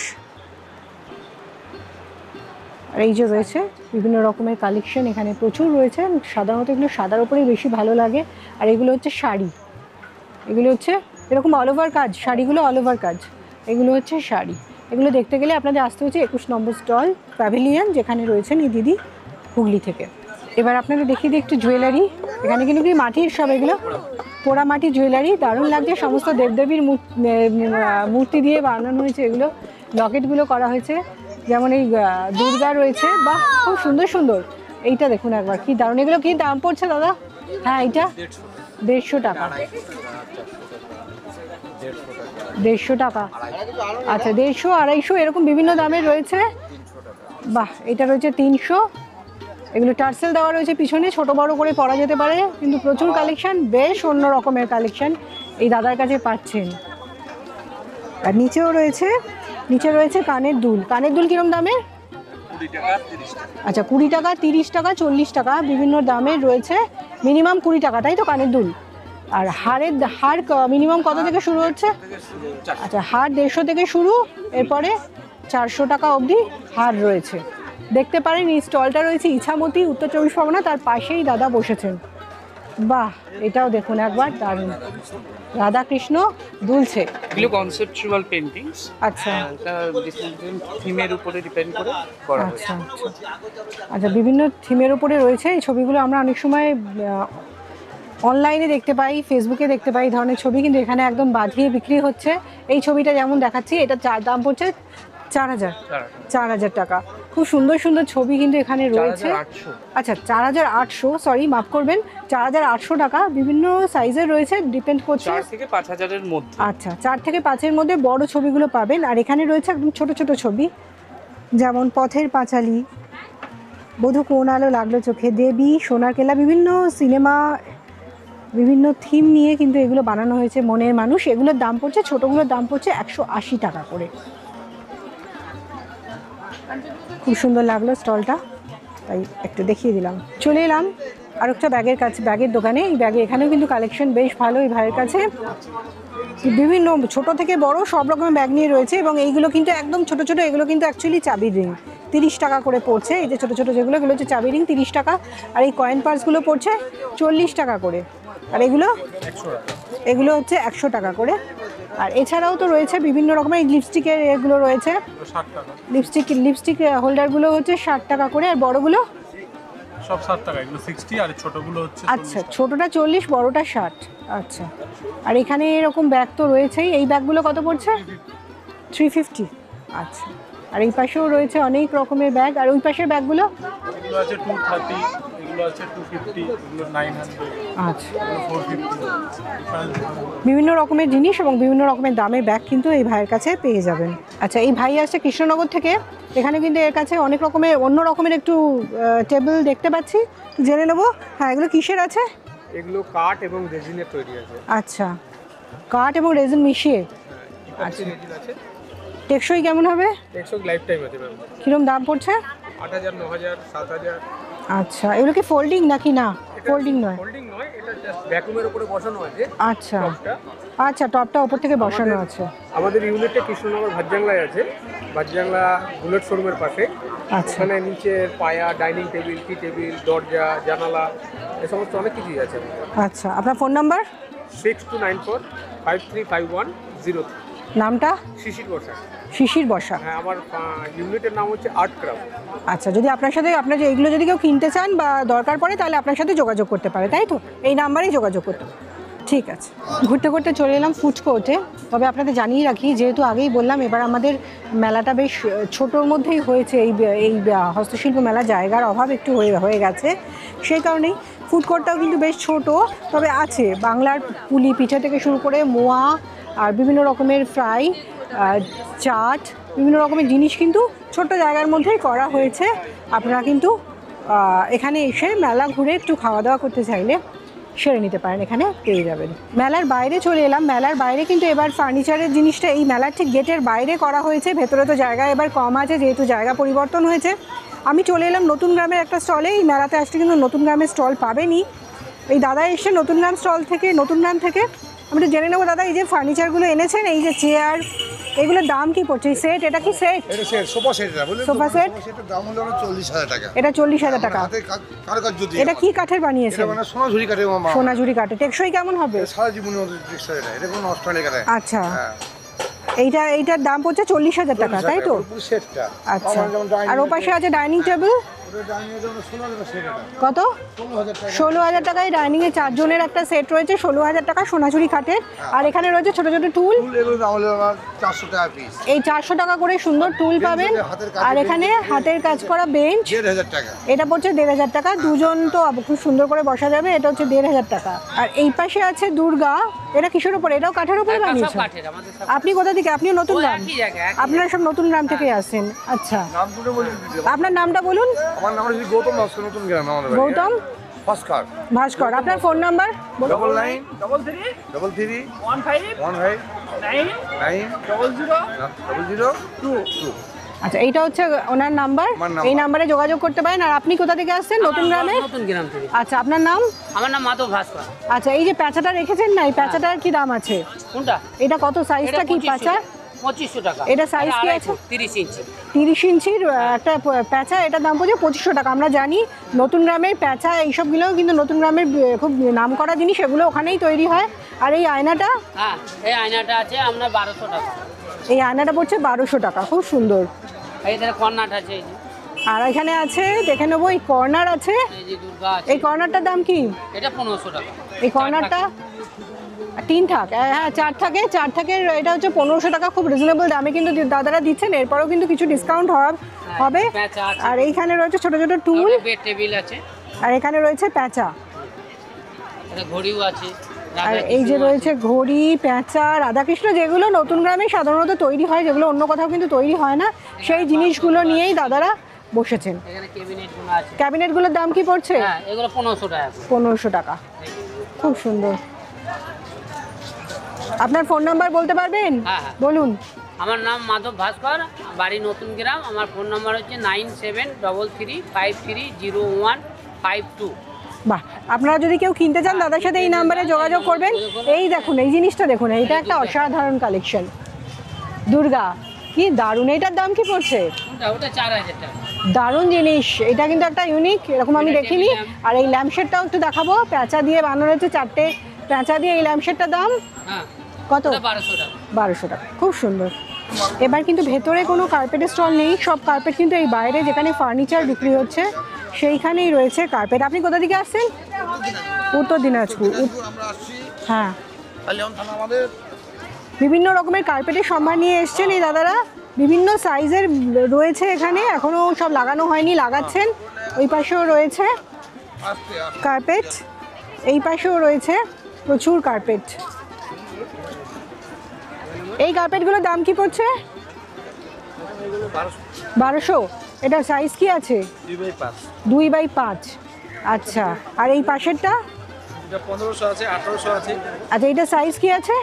আর এই যে রয়েছে বিভিন্ন রকমের কালেকশন, এখানে প্রচুর রয়েছে। সাধারণত এগুলো সাদার ওপরেই বেশি ভালো লাগে। আর এগুলো হচ্ছে শাড়ি, এগুলো হচ্ছে এরকম অল ওভার কাজ, শাড়িগুলো অল ওভার কাজ, এগুলো হচ্ছে শাড়ি। এগুলো দেখতে গেলে আপনাদের আসতে হচ্ছে 21 নম্বর স্টল প্যাভিলিয়ন, যেখানে রয়েছেন এই দিদি হুগলি থেকে। এবার আপনাদের দেখিয়ে দিই একটু জুয়েলারি। এখানে কিন্তু কি মাটির সব, এগুলো পোড়া মাটির জুয়েলারি, দারুণ লাগছে। সমস্ত দেবদেবীর মূর্তি দিয়ে বানানো হয়েছে, এগুলো লকেটগুলো করা হয়েছে। যেমন এই দুর্গা রয়েছে, বাহ খুব সুন্দর সুন্দর। এইটা দেখুন একবার, কি দারুণ। এগুলো কি দাম পড়ছে দাদা? হ্যাঁ, এইটা 150 টাকা। 150 টাকা। আচ্ছা, 150, 250 এরকম বিভিন্ন দামের রয়েছে। বাহ, এটা রয়েছে 300, এগুলো টার্সেল দেওয়া রয়েছে পিছনে, ছোট বড় করে পরা যেতে পারে, কিন্তু প্রচুর কালেকশন, বেশ অন্য রকমের কালেকশন এই দাদার কাছে পাচ্ছেন। আর নিচে রয়েছে কানের দুল। কানের দুল কিরম দামের? আচ্ছা 20 টাকা, 30 টাকা, 40 টাকা, বিভিন্ন দামের রয়েছে। মিনিমাম 20 টাকা, তাই তো কানের দুল? আর হার মিনিমাম কত থেকে শুরু হচ্ছে? আচ্ছা হার 150 থেকে শুরু, এরপরে 400 টাকা অবধি হার রয়েছে। দেখতে পারেন এই স্টলটা রয়েছে ইছামতি, উত্তর 24 পরগনা, তার পাশেই দাদা বসেছেন। বাহ, এটাও দেখুন একবার, দারুণ। রাধা কৃষ্ণ দুলছে। এগুলো কনসেপচুয়াল পেন্টিংস। আচ্ছা এটা ডিফারেন্ট থিমের উপরে ডিপেন্ড করে করা হয়েছে। আচ্ছা আচ্ছা, বিভিন্ন থিমের উপরে রয়েছে এই ছবিগুলো। আমরা অনেক সময় অনলাইনে দেখতে পাই, ফেসবুকে দেখতে পাই এই ধরনের ছবি, কিন্তু এখানে একদম বাঁধিয়ে বিক্রি হচ্ছে। এই ছবিটা যেমন দেখাচ্ছি, এটা দাম পড়ছে 4000 টাকা। খুব সুন্দর সুন্দর ছবি কিন্তু এখানে রয়েছে। 4800। আচ্ছা 4800, সরি মাফ করবেন, 4800 টাকা। বিভিন্ন সাইজের রয়েছে, ডিপেন্ড করছে। 4 থেকে 5000 এর মধ্যে। আচ্ছা 4 থেকে 5-এর মধ্যে বড় ছবিগুলো পাবেন। আর এখানে রয়েছে একদম ছোট ছোট ছবি, যেমন পথের পাঁচালী, বধূ কোন আলো লাগলো চোখে, দেবী, সোনার কেল্লা, বিভিন্ন সিনেমা, বিভিন্ন থিম নিয়ে কিন্তু এগুলো বানানো হয়েছে। মনের মানুষ, এগুলোর দাম পড়ছে, ছোটোগুলোর দাম পড়ছে 180 টাকা করে। খুব সুন্দর লাগলো স্টলটা, তাই একটু দেখিয়ে দিলাম। চলে এলাম আর একটা ব্যাগের দোকানে। এই এখানেও কিন্তু কালেকশন বেশ ভালো এই ভাইয়ের কাছে। বিভিন্ন ছোট থেকে বড় সব রকমের ব্যাগ নিয়ে রয়েছে, এবং এইগুলো কিন্তু একদম ছোট ছোট, এগুলো কিন্তু অ্যাকচুয়ালি চাবির রিং, 30 টাকা করে পড়ছে। এই যে ছোট ছোট যেগুলো, এগুলো হচ্ছে চাবি রিং, 30 টাকা। আর এই কয়েন পার্সগুলো পড়ছে 40 টাকা করে। আর এগুলো হচ্ছে 100 টাকা করে। আর এছাড়াও তো রয়েছে বিভিন্ন রকমের লিপস্টিকের এগুলো রয়েছে, লিপস্টিক হোল্ডারগুলো হচ্ছে 60 টাকা করে। আর বড়গুলো সব 60 টাকা, এগুলো 60, আর ছোটগুলো হচ্ছে আচ্ছা ছোটটা 40, বড়টা 60। আচ্ছা, আর এখানে এরকম ব্যাগ তো রয়েছেই। এই ব্যাগগুলো কত পড়ছে? 350। আচ্ছা, আর এই পাশেও রয়েছে অনেক রকমের ব্যাগ। আর ওই পাশের ব্যাগগুলো এগুলো আছে 230, এগুলো আছে 250, এগুলো 900। আচ্ছা, 450। বিভিন্ন রকমের জিনিস এবং বিভিন্ন রকমের দামের ব্যাগ কিন্তু এই ভাইয়ের কাছে পেয়ে যাবেন। আচ্ছা, এই ভাই আসছে কৃষ্ণনগর থেকে। এখানে কিন্তু এর কাছে অনেক রকমের অন্য রকমের একটু টেবিল দেখতে পাচ্ছি, জেনে নেবো। হ্যাঁ, এগুলো কিসের আছে? এগুলো কাঠ এবং রেজিনের তৈরি আছে। আচ্ছা, কাঠ এবং রেজিন মিশিয়ে। আচ্ছা, রেজিন আছে। টেকসই কেমন হবে? টেকসই লাইফ টাইম আছে ম্যাম। কিরম দাম পড়ছে? 8000, 9000, 7000। আচ্ছা, এগুলো কি ফোল্ডিং নাকি না? ফোল্ডিং নয়, ফোল্ডিং নয়, এটা জাস্ট ভ্যাকুমের উপরে বসানো আছে। আচ্ছা টপটা। আচ্ছা, টপটা উপর থেকে বসানো আছে। আমাদের ইউনিটে কৃষ্ণনগর ভাতজাংলায় আছে, ভাতজাংলা বুলেট শোরুমের পাশে। আচ্ছা, এখানে নিচে পায়া, ডাইনিং টেবিল, টি টেবিল, দরজা, জানালা, এ সমস্ত অনেক কিছুই আছে। আচ্ছা, আপনার ফোন নাম্বার? 6294535103। নামটা? শিশির বসা। শিশির বসা। হ্যাঁ, আমার ইউনিটের নাম হচ্ছে আর্ট ক্রাফট। আচ্ছা, যদি আপনার যে এগুলো যদি কেউ কিনতে চান বা দরকার পড়ে, তাহলে আপনার সাথে যোগাযোগ করতে পারে, তাই তো? এই নাম্বারেই যোগাযোগ করতে পারে। ঠিক আছে। ঘুরতে ঘুরতে চলে এলাম ফুড কোর্টে। তবে আপনাদের জানিয়ে রাখি, যেহেতু আগেই বললাম, এবার আমাদের মেলাটা বেশ ছোটোর মধ্যেই হয়েছে। এই হস্তশিল্প মেলা জায়গার অভাব একটু হয়ে গেছে, সেই কারণেই ফুড কোর্টটাও কিন্তু বেশ ছোট। তবে আছে বাংলার পুলি পিঠা থেকে শুরু করে মোয়া, আর বিভিন্ন রকমের ফ্রাই, চাট, বিভিন্ন রকমের জিনিস কিন্তু ছোট্ট জায়গার মধ্যেই করা হয়েছে। আপনারা কিন্তু এখানে এসে মেলা ঘুরে একটু খাওয়া দাওয়া করতে চাইলে সেরে নিতে পারেন, এখানে পেয়ে যাবেন। মেলার বাইরে চলে এলাম। মেলার বাইরে কিন্তু এবার ফার্নিচারের জিনিসটা এই মেলার ঠিক গেটের বাইরে করা হয়েছে। ভেতরে তো জায়গা এবার কম আছে, যেহেতু জায়গা পরিবর্তন হয়েছে। আমি চলে এলাম নতুন গ্রামের একটা স্টলে। এই মেলাতে আসলে কিন্তু নতুন গ্রামের স্টল পাবেনই। এই দাদা এসে নতুন গ্রাম থেকে আমি তো জেনে নেবো। দাদা, এই যে ফার্নিচারগুলো এনেছেন, এই যে চেয়ার, এগুলোর দাম কি পড়ছে? এই সেট, এটা কি সেট? এটা set, sofa set. Sofa set, সেটের দাম হলো 40,000 টাকা। এটা 40,000 টাকা। হাতে কারুকার্য যদি এটা কি কাঠের বানিয়েছেন? এটা মানে সোনাঝুরি কাঠের মামা। সোনাঝুরি কাঠে। টেকসই কেমন হবে? সারা জীবনের মতো টেকসই এটা কোনো নষ্ট হয়ে গেলে। আচ্ছা, হ্যাঁ, এইটার দাম পড়ছে 40,000 টাকা, তাই তো? পুরো সেটটা। আচ্ছা, আর ও পাশে আছে ডাইনিং টেবিল। ওটা ডাইনিংয়ের জন্য 16,000 সেট এটা। কত? 16,000 টাকায় ডাইনিংয়ে 4 জনের একটা সেট রয়েছে, 16,000 টাকা সোনাঝুরি কাঠের। আর এখানে রয়েছে ছোট ছোট টুল। এগুলো দাম হলো 400 টাকা পিস। এই 400 টাকা করে সুন্দর টুল পাবেন। আর এখানে হাতের কাজ করা বেঞ্চ, 1,500 টাকা। এটা পড়ছে 1,500 টাকা। দুজন তো খুব সুন্দর করে বসা যাবে, এটা হচ্ছে 1,500 টাকা। আর এই পাশে আছে দুর্গা। এটা কিসের উপরে? এটাও কাঠের উপরে বানিয়েছে? আপনি কোথা থেকে? আপনিও নতুন গ্রাম? আপনারা সব নতুন গ্রাম থেকে আসেন? আচ্ছা, আপনার নামটা বলুন। আমার নাম হচ্ছে গৌতম ভাস্কর, নতুন গ্রাম আমাদের বাড়ি। গৌতম ভাস্কর। ভাস্কর, আপনার ফোন নাম্বার? 99 15 আচ্ছা, এইটা হচ্ছে ওনার নাম্বার। আমার নাম্বার। এই নাম্বারে যোগাযোগ করতে পারেন। আর আপনি কোথা থেকে আসছেন? নতুন গ্রামে। নতুন গ্রাম থেকে। আচ্ছা, আপনার নাম? আমার নাম মাধব ভাস্কর। আচ্ছা, এই যে প্যাঁচাটা রেখেছেন না, এই প্যাঁচাটার কি দাম আছে? কোনটা? এটা কত, সাইজটা কি প্যাঁচা? 2500 টাকা। এটা size কি আছে? 30 ইঞ্চি। 30 ইঞ্চির একটা প্যাঁচা, এটার দাম পড়ছে 2500 টাকা। আমরা জানি নতুন গ্রামের প্যাঁচা এইসবগুলোও কিন্তু নতুন গ্রামের খুব নাম করা জিনিস, এগুলো ওখানেই তৈরি হয়। আর এই আয়নাটা? হ্যাঁ, এই আয়নাটা আছে আপনার 1200 টাকা। এই আয়নাটা পড়ছে 1200 টাকা, খুব সুন্দর। এই যে কর্নার আছে, এই যে। আর এখানে আছে, দেখে নেবো, এই কর্নার আছে। এই যে দুর্গা আছে। এই কর্নারটার দাম কি? এটা 1500 টাকা। এই কর্নারটা 3 থাক, হ্যাঁ 4 থাকে, 4 থাকের এটা হচ্ছে 1500 টাকা। খুব রিজনেবল দামে কিন্তু দাদারা দিচ্ছেন। এরপরেও কিন্তু কিছু ডিসকাউন্ট হবে। প্যাঁচা আছে। আর এইখানে রয়েছে ছোট ছোট টুল, বেড টেবিল আছে। আর এখানে রয়েছে প্যাঁচা। এটা ঘড়িও আছে। আর এই যে রয়েছে ঘড়ি, প্যাঁচা, রাধাকৃষ্ণ, যেগুলো নতুন গ্রামে সাধারণত তৈরি হয়, যেগুলো অন্য কোথাও কিন্তু তৈরি হয় না, সেই জিনিসগুলো নিয়েই দাদারা বসেছেন। এখানে ক্যাবিনেটগুলো আছে। ক্যাবিনেটগুলোর দাম কি পড়ছে? হ্যাঁ, এগুলো 1500 টাকা। 1500 টাকা, খুব সুন্দর। আপনার ফোন নাম্বার বলতে পারবেন? হ্যাঁ, হ্যাঁ। বলুন। আমার নাম মাধব ভাস্কর, বাড়ি নতুন গ্রাম। আমার ফোন নাম্বার হচ্ছে 9733530152। বাহ, আপনারা যদি কেউ কিনতে চান দাদার সাথে এই নাম্বারে যোগাযোগ করবেন। এই দেখুন, এই জিনিসটা দেখুন, এইটা একটা অসাধারণ কালেকশন। দুর্গা, কি দারুণ! এটার দাম কি পড়ছে? ওটা 4000 টাকা। দারুণ জিনিস, এটা কিন্তু একটা ইউনিক, এরকম আমি দেখিনি। আর এই ল্যাম্পশেডটাও একটু দেখাবো, প্যাঁচা দিয়ে বানানো হয়েছে, 4টে প্যাঁচা দিয়ে এই ল্যাম্পশেডটার দাম হ্যাঁ, কত? 1200 টাকা। 1200 টাকা, খুব সুন্দর। এবার কিন্তু ভেতরে কোনো কার্পেটের স্টল নেই, সব কার্পেট কিন্তু এই বাইরে যেখানে ফার্নিচার বিক্রি হচ্ছে সেইখানেই রয়েছে কার্পেট। আপনি কোথা থেকে আসছেন? উত্তর দিনাজপুর। হ্যাঁ, আমাদের বিভিন্ন রকমের কার্পেটের সম্ভার নিয়ে এসছেন এই দাদারা। বিভিন্ন সাইজের রয়েছে এখানে, এখনও সব লাগানো হয়নি, লাগাচ্ছেন। ওই পাশেও রয়েছে কার্পেট, এই পাশেও রয়েছে প্রচুর কার্পেট। এই কার্পেটগুলোর দাম কি পড়ছে? 1200। এটা সাইজ কি আছে? 2x5। আচ্ছা, আর এই পাশেরটা? 1500 আছে, 1800 আছে। আচ্ছা, এটা সাইজ কি আছে?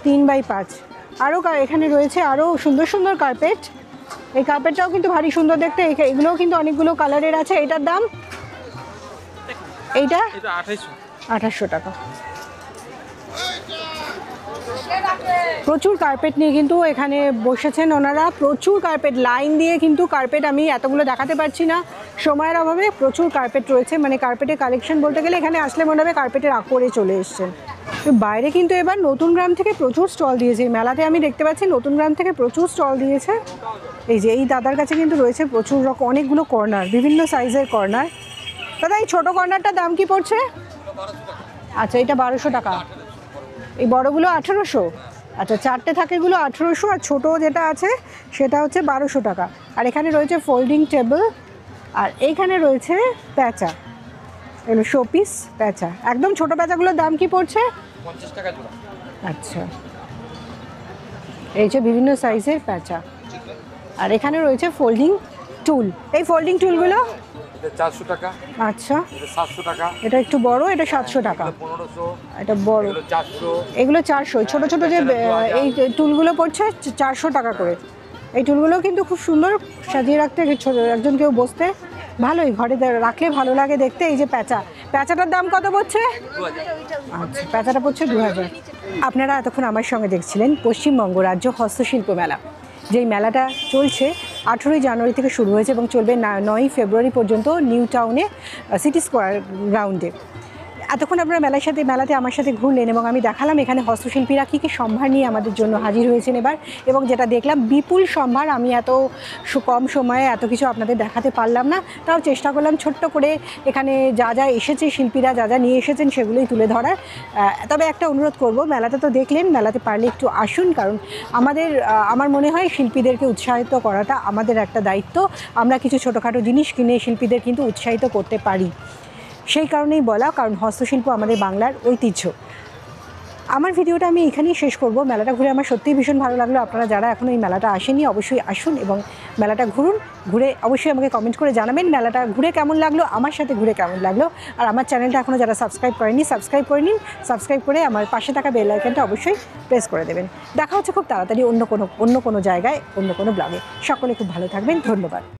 3x5। আরও এখানে রয়েছে আরও সুন্দর সুন্দর কার্পেট। এই কার্পেটটাও কিন্তু ভারী সুন্দর দেখতে, এগুলোও কিন্তু অনেকগুলো কালারের আছে। এটার দাম? এইটা 2800 টাকা। প্রচুর কার্পেট নিয়ে কিন্তু এখানে বসেছেন ওনারা, প্রচুর কার্পেট, লাইন দিয়ে কিন্তু কার্পেট। আমি এতগুলো দেখাতে পারছি না সময়ের অভাবে। প্রচুর কার্পেট রয়েছে, মানে কার্পেটের কালেকশন বলতে গেলে এখানে আসলে মনে হবে কার্পেটের আকরে চলে এসছেন। তো বাইরে কিন্তু এবার নতুন গ্রাম থেকে প্রচুর স্টল দিয়েছে, এই মেলাতে আমি দেখতে পাচ্ছি নতুন গ্রাম থেকে প্রচুর স্টল দিয়েছে। এই যে এই দাদার কাছে কিন্তু রয়েছে প্রচুর রকম অনেকগুলো কর্নার, বিভিন্ন সাইজের কর্নার। দাদা, এই ছোটো কর্নারটার দাম কি পড়ছে? আচ্ছা, এটা 1200 টাকা। এই বড়গুলো 1800। আচ্ছা, 4টে থাকেগুলো 1800, আর ছোটো যেটা আছে সেটা হচ্ছে 1200 টাকা। আর এখানে রয়েছে ফোল্ডিং টেবিল, আর এইখানে রয়েছে প্যাঁচা, এগুলো শোপিস প্যাঁচা। একদম ছোটো প্যাঁচাগুলোর দাম কি পড়ছে? 50 টাকা জোড়া। আচ্ছা, এই যে বিভিন্ন সাইজের প্যাঁচা। আর এখানে রয়েছে ফোল্ডিং টুল। এই ফোল্ডিং টুলগুলো? এটা 400 টাকা। আচ্ছা, এটা 700 টাকা। এটা একটু বড়, এটা 700 টাকা। 1500। এটা বড়, এগুলো 400। এগুলো 400। ছোটো ছোটো যে এই টুলগুলো পড়ছে 400 টাকা করে। এই টুলগুলো কিন্তু খুব সুন্দর, সাজিয়ে রাখতে একজন কেউ বসতে ভালোই, ঘরে রাখলে ভালো লাগে দেখতে। এই যে প্যাঁচাটার দাম কত পড়ছে? 2000। আচ্ছা, প্যাঁচাটা পড়ছে 2000। আপনারা এতক্ষণ আমার সঙ্গে দেখছিলেন পশ্চিমবঙ্গ রাজ্য হস্তশিল্প মেলা। যেই মেলাটা চলছে 18ই জানুয়ারি থেকে শুরু হয়েছে এবং চলবে 9ই ফেব্রুয়ারি পর্যন্ত নিউ টাউনে সিটি স্কোয়ার গ্রাউন্ডে। এতক্ষণ আপনারা মেলাতে আমার সাথে ঘুরলেন এবং আমি দেখালাম এখানে হস্তশিল্পীরা কী কী সম্ভার নিয়ে আমাদের জন্য হাজির হয়েছেন এবার। এবং যেটা দেখলাম বিপুল সম্ভার, আমি এত কম সময়ে এত কিছু আপনাদের দেখাতে পারলাম না, তাও চেষ্টা করলাম ছোট্ট করে এখানে যা যা এসেছে, শিল্পীরা যা যা নিয়ে এসেছেন সেগুলোই তুলে ধরার। তবে একটা অনুরোধ করব, মেলাতে তো দেখলেন, মেলাতে পারলে একটু আসুন, কারণ আমার মনে হয় শিল্পীদেরকে উৎসাহিত করাটা আমাদের একটা দায়িত্ব। আমরা কিছু ছোটোখাটো জিনিস কিনে শিল্পীদের কিন্তু উৎসাহিত করতে পারি, সেই কারণেই বলা, কারণ হস্তশিল্প আমাদের বাংলার ঐতিহ্য। আমার ভিডিওটা আমি এখানেই শেষ করব। মেলাটা ঘুরে আমার সত্যিই ভীষণ ভালো লাগলো। আপনারা যারা এখনও এই মেলাটা আসেননি অবশ্যই আসুন এবং মেলাটা ঘুরুন। ঘুরে অবশ্যই আমাকে কমেন্ট করে জানাবেন মেলাটা ঘুরে কেমন লাগলো, আমার সাথে ঘুরে কেমন লাগলো। আর আমার চ্যানেলটা এখনও যারা সাবস্ক্রাইব করেননি সাবস্ক্রাইব করে নিন। সাবস্ক্রাইব করে আমার পাশে থাকা বেল আইকনটা অবশ্যই প্রেস করে দেবেন। দেখা হচ্ছে খুব তাড়াতাড়ি অন্য কোনো জায়গায় অন্য কোনো ব্লগে। সকলে খুব ভালো থাকবেন, ধন্যবাদ।